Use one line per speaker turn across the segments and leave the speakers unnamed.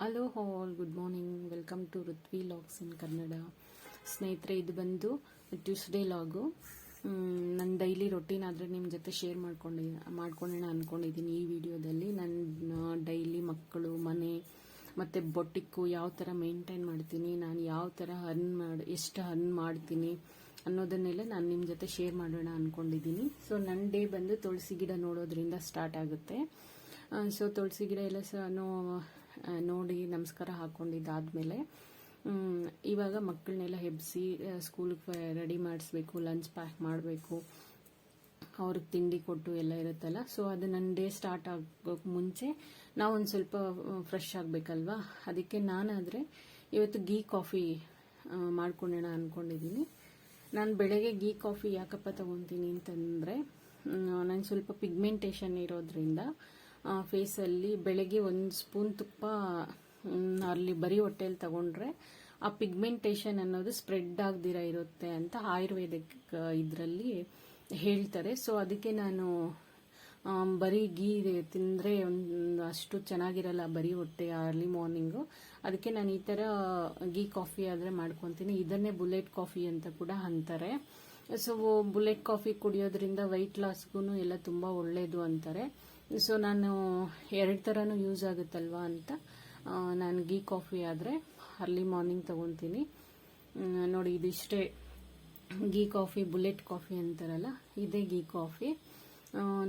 Hello all, good morning. Welcome to Ruthvi logs in Kannada. ಸ್ನೇಹಿತರೆ, ಇದು ಬಂದು ಟ್ಯೂಸ್ಡೇ ಲಾಗು. ನನ್ನ ಡೈಲಿ ರೊಟೀನ್ ಆದರೆ ನಿಮ್ಮ ಜೊತೆ ಶೇರ್ ಮಾಡ್ಕೊಳ್ಳೋಣ ಅಂದ್ಕೊಂಡಿದ್ದೀನಿ. ಈ ವಿಡಿಯೋದಲ್ಲಿ ನನ್ನ ಡೈಲಿ ಮಕ್ಕಳು, ಮನೆ ಮತ್ತು ಬೊಟ್ಟಿಕ್ಕು ಯಾವ ಥರ ಮೇಂಟೈನ್ ಮಾಡ್ತೀನಿ, ನಾನು ಯಾವ ಥರ ಎಷ್ಟು ಅರ್ನ್ ಮಾಡ್ತೀನಿ ಅನ್ನೋದನ್ನೆಲ್ಲ ನಾನು ನಿಮ್ಮ ಜೊತೆ ಶೇರ್ ಮಾಡೋಣ ಅಂದ್ಕೊಂಡಿದ್ದೀನಿ. ಸೊ ನನ್ನ ಡೇ ಬಂದು ತುಳಸಿ ಗಿಡ ನೋಡೋದ್ರಿಂದ ಸ್ಟಾರ್ಟ್ ಆಗುತ್ತೆ. ಸೊ ತುಳಸಿ ಗಿಡ ಎಲ್ಲ ನೋಡಿ ನಮಸ್ಕಾರ ಹಾಕ್ಕೊಂಡಿದ್ದಾದಮೇಲೆ ಇವಾಗ ಮಕ್ಕಳನ್ನೆಲ್ಲ ಹೆಬ್ಬಿಸಿ ಸ್ಕೂಲ್ಗೆ ರೆಡಿ ಮಾಡಿಸ್ಬೇಕು, ಲಂಚ್ ಪ್ಯಾಕ್ ಮಾಡಬೇಕು, ಅವ್ರಿಗೆ ತಿಂಡಿ ಕೊಟ್ಟು ಎಲ್ಲ ಇರುತ್ತಲ್ಲ. ಸೊ ಅದು ನನ್ನ ಡೇ ಸ್ಟಾರ್ಟ್ ಆಗೋಕ್ಕೆ ಮುಂಚೆ ನಾವು ಒಂದು ಸ್ವಲ್ಪ ಫ್ರೆಶ್ ಆಗಬೇಕಲ್ವಾ. ಅದಕ್ಕೆ ನಾನಾದರೆ ಇವತ್ತು ಗೀ ಕಾಫಿ ಮಾಡ್ಕೊಳ್ಳೋಣ ಅಂದ್ಕೊಂಡಿದ್ದೀನಿ. ನಾನು ಬೆಳಗ್ಗೆ ಗೀ ಕಾಫಿ ಯಾಕಪ್ಪ ತಗೊತೀನಿ ಅಂತಂದರೆ, ನಾನು ಸ್ವಲ್ಪ ಪಿಗ್ಮೆಂಟೇಷನ್ ಇರೋದ್ರಿಂದ ಫೇಸಲ್ಲಿ ಬೆಳಗ್ಗೆ ಒಂದು ಸ್ಪೂನ್ ತುಪ್ಪ ಅಲ್ಲಿ ಬರೀ ಹೊಟ್ಟೆಯಲ್ಲಿ ತಗೊಂಡ್ರೆ ಆ ಪಿಗ್ಮೆಂಟೇಷನ್ ಅನ್ನೋದು ಸ್ಪ್ರೆಡ್ ಆಗದಿರ ಇರುತ್ತೆ ಅಂತ ಆಯುರ್ವೇದಿಕ್ ಇದರಲ್ಲಿ ಹೇಳ್ತಾರೆ. ಸೊ ಅದಕ್ಕೆ ನಾನು ಬರೀ ಗೀ ತಿಂದರೆ ಒಂದು ಅಷ್ಟು ಚೆನ್ನಾಗಿರಲ್ಲ ಬರೀ ಹೊಟ್ಟೆ ಅರ್ಲಿ ಮಾರ್ನಿಂಗು. ಅದಕ್ಕೆ ನಾನು ಈ ಥರ ಗೀ ಕಾಫಿ ಆದರೆ ಮಾಡ್ಕೊತೀನಿ. ಇದನ್ನೇ ಬುಲೆಟ್ ಕಾಫಿ ಅಂತ ಕೂಡ ಅಂತಾರೆ. ಸೊ ಬುಲೆಟ್ ಕಾಫಿ ಕುಡಿಯೋದ್ರಿಂದ ವೆಯ್ಟ್ ಲಾಸ್ಗೂ ಎಲ್ಲ ತುಂಬ ಒಳ್ಳೆಯದು ಅಂತಾರೆ. ಸೊ ನಾನು ಎರಡು ಥರನೂ ಯೂಸ್ ಆಗುತ್ತಲ್ವಾ ಅಂತ ನಾನು ಗೀ ಕಾಫಿ ಆದರೆ ಅರ್ಲಿ ಮಾರ್ನಿಂಗ್ ತೊಗೊತೀನಿ. ನೋಡಿ, ಇದಿಷ್ಟೇ ಗೀ ಕಾಫಿ, ಬುಲೆಟ್ ಕಾಫಿ ಅಂತಾರಲ್ಲ, ಇದೇ ಗೀ ಕಾಫಿ.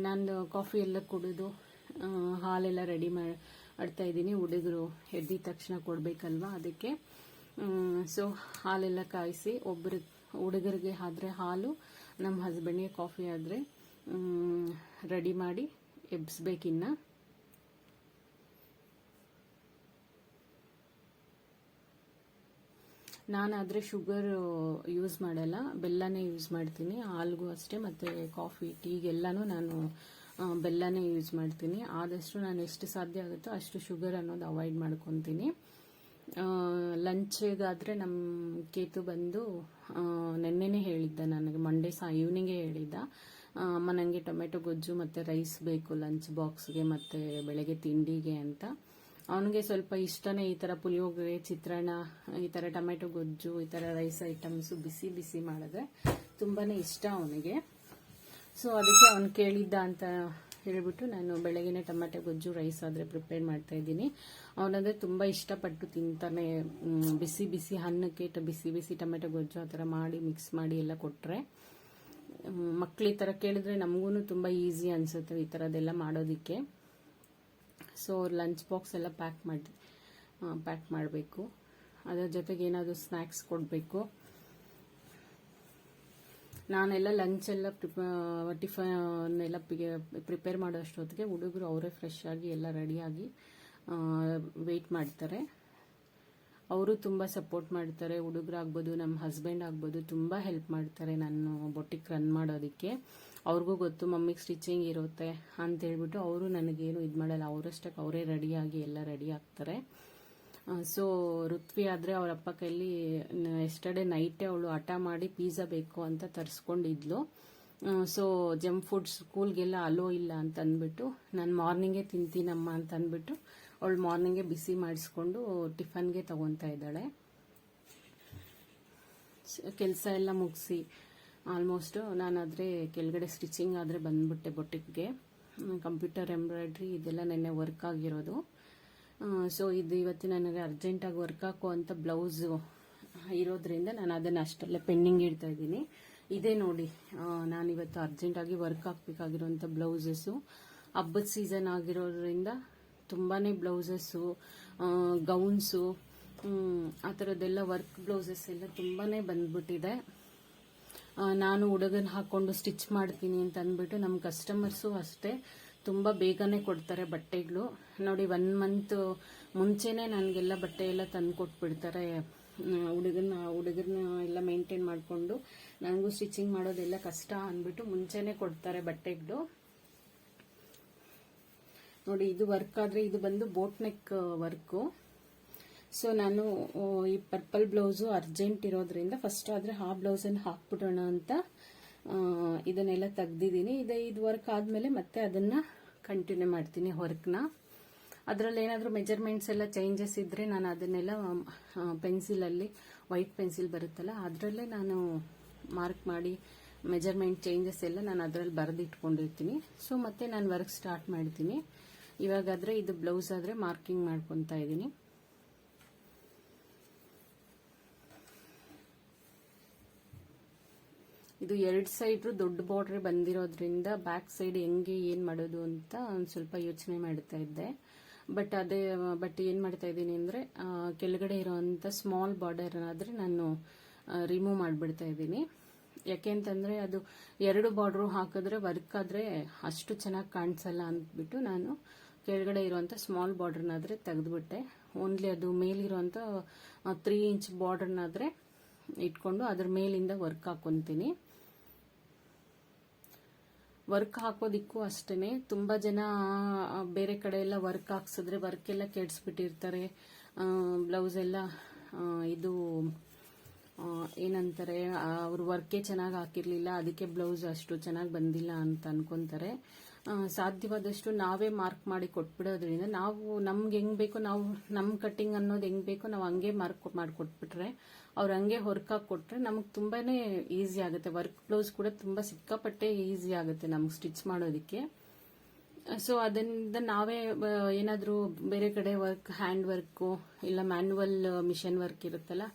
ನಾನು ಕಾಫಿ ಎಲ್ಲ ಕುಡಿದು ಹಾಲೆಲ್ಲ ರೆಡಿ ಮಾಡ್ತಾ ಇದ್ದೀನಿ. ಹುಡುಗರು ಎದ್ದಿದ ತಕ್ಷಣ ಕೊಡಬೇಕಲ್ವ, ಅದಕ್ಕೆ. ಸೊ ಹಾಲೆಲ್ಲ ಕಾಯಿಸಿ ಹುಡುಗರಿಗೆ ಆದರೆ ಹಾಲು, ನಮ್ಮ ಹಸ್ಬೆಂಡ್ಗೆ ಕಾಫಿ ಆದರೆ ರೆಡಿ ಮಾಡಿ ಎಬ್ಬಿಸ್ಬೇಕಿನ್ನ. ನಾನಾದರೆ ಶುಗರ್ ಯೂಸ್ ಮಾಡಲ್ಲ, ಬೆಲ್ಲನೇ ಯೂಸ್ ಮಾಡ್ತೀನಿ. ಹಾಲ್ಗೂ ಅಷ್ಟೇ, ಮತ್ತು ಕಾಫಿ, ಟೀಗೆಲ್ಲನೂ ನಾನು ಬೆಲ್ಲನೇ ಯೂಸ್ ಮಾಡ್ತೀನಿ. ಆದಷ್ಟು ನಾನು ಎಷ್ಟು ಸಾಧ್ಯ ಆಗುತ್ತೋ ಅಷ್ಟು ಶುಗರ್ ಅನ್ನೋದು ಅವಾಯ್ಡ್ ಮಾಡ್ಕೊತೀನಿ. ಲಂಚ್ಗಾದರೆ ನಮ್ಮ ಕೇತು ಬಂದು ನೆನ್ನೆನೇ ಹೇಳಿದ್ದ ನನಗೆ, ಮಂಡೇ ಈವ್ನಿಂಗೇ ಹೇಳಿದ್ದ, ಅಮ್ಮ ನನಗೆ ಟೊಮೆಟೊ ಗೊಜ್ಜು ಮತ್ತು ರೈಸ್ ಬೇಕು ಲಂಚ್ ಬಾಕ್ಸ್ಗೆ ಮತ್ತು ಬೆಳಗ್ಗೆ ತಿಂಡಿಗೆ ಅಂತ. ಅವನಿಗೆ ಸ್ವಲ್ಪ ಇಷ್ಟನೇ ಈ ಥರ ಪುಳಿಯೋಗರೆ, ಚಿತ್ರಾನ್ನ, ಈ ಥರ ಟೊಮೆಟೊ ಗೊಜ್ಜು, ಈ ಥರ ರೈಸ್ ಐಟಮ್ಸು ಬಿಸಿ ಬಿಸಿ ಮಾಡಿದ್ರೆ ತುಂಬಾ ಇಷ್ಟ ಅವನಿಗೆ. ಸೊ ಅದಕ್ಕೆ ಅವನು ಕೇಳಿದ್ದ ಅಂತ ಹೇಳಿಬಿಟ್ಟು ನಾನು ಬೆಳಗ್ಗೆನೇ ಟೊಮೆಟೊ ಗೊಜ್ಜು ರೈಸ್ ಆದರೆ ಪ್ರಿಪೇರ್ ಮಾಡ್ತಾ ಇದ್ದೀನಿ. ಅವನಂದರೆ ತುಂಬ ಇಷ್ಟಪಟ್ಟು ತಿಂತಾನೆ. ಬಿಸಿ ಬಿಸಿ ಅನ್ನಕ್ಕೆ ಬಿಸಿ ಬಿಸಿ ಟೊಮೆಟೊ ಗೊಜ್ಜು ಆ ಥರ ಮಾಡಿ ಮಿಕ್ಸ್ ಮಾಡಿ ಎಲ್ಲ ಕೊಟ್ಟರೆ, ಮಕ್ಳು ಈ ಥರ ಕೇಳಿದ್ರೆ ನಮಗೂ ತುಂಬ ಈಸಿ ಅನಿಸುತ್ತೆ ಈ ಥರದ್ದೆಲ್ಲ ಮಾಡೋದಕ್ಕೆ. ಸೊ ಲಂಚ್ ಬಾಕ್ಸ್ ಎಲ್ಲ ಪ್ಯಾಕ್ ಮಾಡಬೇಕು. ಅದರ ಜೊತೆಗೆ ಏನಾದರೂ ಸ್ನ್ಯಾಕ್ಸ್ ಕೊಡಬೇಕು. ನಾನೆಲ್ಲ ಲಂಚೆಲ್ಲ ಟಿಫನ್ ಎಲ್ಲ ಪ್ರಿಪೇರ್ ಮಾಡೋ ಅಷ್ಟೊತ್ತಿಗೆ ಹುಡುಗರು ಅವರೇ ಫ್ರೆಶ್ ಆಗಿ ಎಲ್ಲ ರೆಡಿಯಾಗಿ ವೆಯ್ಟ್ ಮಾಡ್ತಾರೆ. ಅವರು ತುಂಬ ಸಪೋರ್ಟ್ ಮಾಡ್ತಾರೆ. ಹುಡುಗರಾಗ್ಬೋದು, ನಮ್ಮ ಹಸ್ಬೆಂಡ್ ಆಗ್ಬೋದು, ತುಂಬ ಹೆಲ್ಪ್ ಮಾಡ್ತಾರೆ ನಾನು ಬೊಟ್ಟಿಕ್ ರನ್ ಮಾಡೋದಕ್ಕೆ. ಅವ್ರಿಗೂ ಗೊತ್ತು ಮಮ್ಮಿಗೆ ಸ್ಟಿಚಿಂಗ್ ಇರುತ್ತೆ ಅಂತ ಹೇಳ್ಬಿಟ್ಟು ಅವರು ನನಗೇನು ಇದು ಮಾಡಲ್ಲ. ಅವರಷ್ಟಕ್ಕೆ ಅವರೇ ರೆಡಿಯಾಗಿ ಎಲ್ಲ ರೆಡಿ ಆಗ್ತಾರೆ. ಸೊ ಋತ್ವಿ ಆದರೆ ಅವರ ಅಪ್ಪ ಕೈಲಿ ಎಸ್ಟರ್ಡೇ ನೈಟೇ ಅವಳು ಹಠ ಮಾಡಿ ಪಿಜ್ಜಾ ಬೇಕು ಅಂತ ತರಿಸ್ಕೊಂಡಿದ್ಲು. ಸೊ ಜಂಕ್ ಫುಡ್ ಸ್ಕೂಲ್ಗೆಲ್ಲ ಅಲೋ ಇಲ್ಲ ಅಂತ ಅಂದ್ಬಿಟ್ಟು, ನಾನು ಮಾರ್ನಿಂಗೇ ತಿಂತೀನಮ್ಮ ಅಂತ ಅಂದ್ಬಿಟ್ಟು ಅವಳು ಮಾರ್ನಿಂಗೇ ಬಿಸಿ ಮಾಡಿಸ್ಕೊಂಡು ಟಿಫನ್ಗೆ ತಗೊತಾ ಇದ್ದಾಳೆ. ಕೆಲಸ ಎಲ್ಲ ಮುಗಿಸಿ ಆಲ್ಮೋಸ್ಟ್ ನಾನಾದರೆ ಕೆಳಗಡೆ ಸ್ಟಿಚಿಂಗ್ ಆದರೆ ಬಂದ್ಬಿಟ್ಟೆ ಬೊಟ್ಟಿಕ್ಗೆ. ಕಂಪ್ಯೂಟರ್ ಎಂಬ್ರಾಯ್ಡ್ರಿ ಇದೆಲ್ಲ ನೆನ್ನೆ ವರ್ಕ್ ಆಗಿರೋದು. ಸೊ ಇದು ಇವತ್ತು ನನಗೆ ಅರ್ಜೆಂಟಾಗಿ ವರ್ಕ್ ಹಾಕುವಂಥ ಬ್ಲೌಸು ಇರೋದ್ರಿಂದ ನಾನು ಅದನ್ನು ಅಷ್ಟಲ್ಲೇ ಪೆಂಡಿಂಗ್ ಇಡ್ತಾ ಇದ್ದೀನಿ. ಇದೇ ನೋಡಿ, ನಾನಿವತ್ತು ಅರ್ಜೆಂಟಾಗಿ ವರ್ಕ್ ಹಾಕಬೇಕಾಗಿರೋಂಥ ಬ್ಲೌಸಸ್ಸು. ಹಬ್ಬದ ಸೀಸನ್ ಆಗಿರೋದ್ರಿಂದ ತುಂಬಾ ಬ್ಲೌಸಸ್ಸು, ಗೌನ್ಸು, ಆ ಥರದ್ದೆಲ್ಲ ವರ್ಕ್ ಬ್ಲೌಸಸ್ ಎಲ್ಲ ತುಂಬಾ ಬಂದ್ಬಿಟ್ಟಿದೆ. ನಾನು ಹುಡುಗನ ಹಾಕ್ಕೊಂಡು ಸ್ಟಿಚ್ ಮಾಡ್ತೀನಿ ಅಂತ ಅಂದ್ಬಿಟ್ಟು ನಮ್ಮ ಕಸ್ಟಮರ್ಸು ಅಷ್ಟೇ ತುಂಬ ಬೇಗನೆ ಕೊಡ್ತಾರೆ ಬಟ್ಟೆಗಳು. ನೋಡಿ, 1 ಮಂತ್ ಮುಂಚೆನೇ ನನಗೆಲ್ಲ ಬಟ್ಟೆ ಎಲ್ಲ ತಂದು ಕೊಟ್ಬಿಡ್ತಾರೆ. ಹುಡುಗರನ್ನ ಎಲ್ಲ ಮೇಂಟೈನ್ ಮಾಡಿಕೊಂಡು ನನಗೂ ಸ್ಟಿಚಿಂಗ್ ಮಾಡೋದೆಲ್ಲ ಕಷ್ಟ ಅಂದ್ಬಿಟ್ಟು ಮುಂಚೆನೇ ಕೊಡ್ತಾರೆ ಬಟ್ಟೆಗಳು. ನೋಡಿ, ಇದು ವರ್ಕ್ ಆದರೆ ಇದು ಬಂದು ಬೋಟ್ ನೆಕ್ ವರ್ಕು. ಸೊ ನಾನು ಈ ಪರ್ಪಲ್ ಬ್ಲೌಸು ಅರ್ಜೆಂಟ್ ಇರೋದ್ರಿಂದ ಫಸ್ಟ್ ಆದರೆ ಆ ಬ್ಲೌಸನ್ನು ಹಾಕ್ಬಿಡೋಣ ಅಂತ ಇದನ್ನೆಲ್ಲ ತೆಗ್ದಿದ್ದೀನಿ. ಇದು ವರ್ಕ್ ಆದಮೇಲೆ ಮತ್ತೆ ಅದನ್ನು ಕಂಟಿನ್ಯೂ ಮಾಡ್ತೀನಿ ವರ್ಕ್ನ. ಅದರಲ್ಲಿ ಏನಾದರೂ ಮೆಜರ್ಮೆಂಟ್ಸ್ ಎಲ್ಲ ಚೇಂಜಸ್ ಇದ್ದರೆ ನಾನು ಅದನ್ನೆಲ್ಲ ಪೆನ್ಸಿಲಲ್ಲಿ ವೈಟ್ ಪೆನ್ಸಿಲ್ ಬರುತ್ತಲ್ಲ ಅದರಲ್ಲೇ ನಾನು ಮಾರ್ಕ್ ಮಾಡಿ ಮೆಜರ್ಮೆಂಟ್ ಚೇಂಜಸ್ ಎಲ್ಲ ನಾನು ಅದರಲ್ಲಿ ಬರೆದಿಟ್ಕೊಂಡಿರ್ತೀನಿ. ಸೊ ಮತ್ತೆ ನಾನು ವರ್ಕ್ ಸ್ಟಾರ್ಟ್ ಮಾಡ್ತೀನಿ. ಇವಾಗಾದರೆ ಇದು ಬ್ಲೌಸ್ ಆದರೆ ಮಾರ್ಕಿಂಗ್ ಮಾಡ್ಕೊತಾ ಇದ್ದೀನಿ. ಇದು 2 ಸೈಡ್ ದೊಡ್ಡ ಬಾರ್ಡ್ರೆ ಬಂದಿರೋದ್ರಿಂದ ಬ್ಯಾಕ್ ಸೈಡ್ ಹೆಂಗೆ ಏನು ಮಾಡೋದು ಅಂತ ಒಂದು ಸ್ವಲ್ಪ ಯೋಚನೆ ಮಾಡ್ತಾ ಇದ್ದೆ. ಬಟ್ ಏನು ಮಾಡ್ತಾ ಇದ್ದೀನಿ ಅಂದರೆ ಕೆಳಗಡೆ ಇರೋವಂಥ ಸ್ಮಾಲ್ ಬಾರ್ಡರ್ ಆದರೆ ನಾನು ರಿಮೂವ್ ಮಾಡಿಬಿಡ್ತಾ ಇದ್ದೀನಿ. ಯಾಕೆಂತಂದರೆ ಅದು 2 ಬಾರ್ಡ್ರು ಹಾಕಿದ್ರೆ ವರ್ಕ್ ಆದರೆ ಅಷ್ಟು ಚೆನ್ನಾಗಿ ಕಾಣಿಸಲ್ಲ ಅಂದ್ಬಿಟ್ಟು ನಾನು ಕೆಳಗಡೆ ಇರುವಂಥ ಸ್ಮಾಲ್ ಬಾರ್ಡರ್ನಾದರೆ ತೆಗೆದುಬಿಟ್ಟೆ. ಓನ್ಲಿ ಅದು ಮೇಲಿರುವಂಥ 3 ಇಂಚ್ ಬಾರ್ಡರ್ನಾದರೆ ಇಟ್ಕೊಂಡು ಅದ್ರ ಮೇಲಿಂದ ವರ್ಕ್ ಹಾಕೊತೀನಿ. ವರ್ಕ್ ಹಾಕೋದಿಕ್ಕೂ ಅಷ್ಟೇ ತುಂಬ ಜನ ಬೇರೆ ಕಡೆ ಎಲ್ಲ ವರ್ಕ್ ಹಾಕ್ಸಿದ್ರೆ ವರ್ಕ್ ಎಲ್ಲ ಕೆಡಿಸ್ಬಿಟ್ಟಿರ್ತಾರೆ. ಬ್ಲೌಸ್ ಎಲ್ಲ ಇದು ಏನಂತಾರೆ, ಅವ್ರು ವರ್ಕೇ ಚೆನ್ನಾಗಿ ಹಾಕಿರ್ಲಿಲ್ಲ, ಅದಕ್ಕೆ ಬ್ಲೌಸ್ ಅಷ್ಟು ಚೆನ್ನಾಗಿ ಬಂದಿಲ್ಲ ಅಂತ ಅನ್ಕೊಂತಾರೆ. ಸಾಧ್ಯವಾದಷ್ಟು ನಾವೇ ಮಾರ್ಕ್ ಮಾಡಿ ಕೊಟ್ಬಿಡೋದ್ರಿಂದ ನಾವು ನಮ್ಗೆ ಹೆಂಗ್ ಬೇಕೋ, ನಾವು ನಮ್ಮ ಕಟ್ಟಿಂಗ್ ಅನ್ನೋದು ಹೆಂಗ್ ಬೇಕೋ ನಾವು ಹಂಗೆ ಮಾರ್ಕ್ ಮಾಡಿಕೊಟ್ಬಿಟ್ರೆ, ಅವ್ರು ಹಂಗೆ ಹೊರ್ಕಾಗಿ ಕೊಟ್ರೆ ನಮಗೆ ತುಂಬಾನೇ ಈಸಿ ಆಗುತ್ತೆ. ವರ್ಕ್ ಬ್ಲೌಸ್ ಕೂಡ ತುಂಬಾ ಸಿಕ್ಕಾಪಟ್ಟೆ ಈಸಿ ಆಗುತ್ತೆ ನಮ್ಗೆ ಸ್ಟಿಚ್ ಮಾಡೋದಕ್ಕೆ. ಸೊ ಅದರಿಂದ ನಾವೇ ಏನಾದರೂ ಬೇರೆ ಕಡೆ ವರ್ಕ್, ಹ್ಯಾಂಡ್ ವರ್ಕು ಇಲ್ಲ ಮ್ಯಾನ್ಯುವಲ್ ಮಿಷನ್ ವರ್ಕ್ ಇರುತ್ತಲ್ಲ,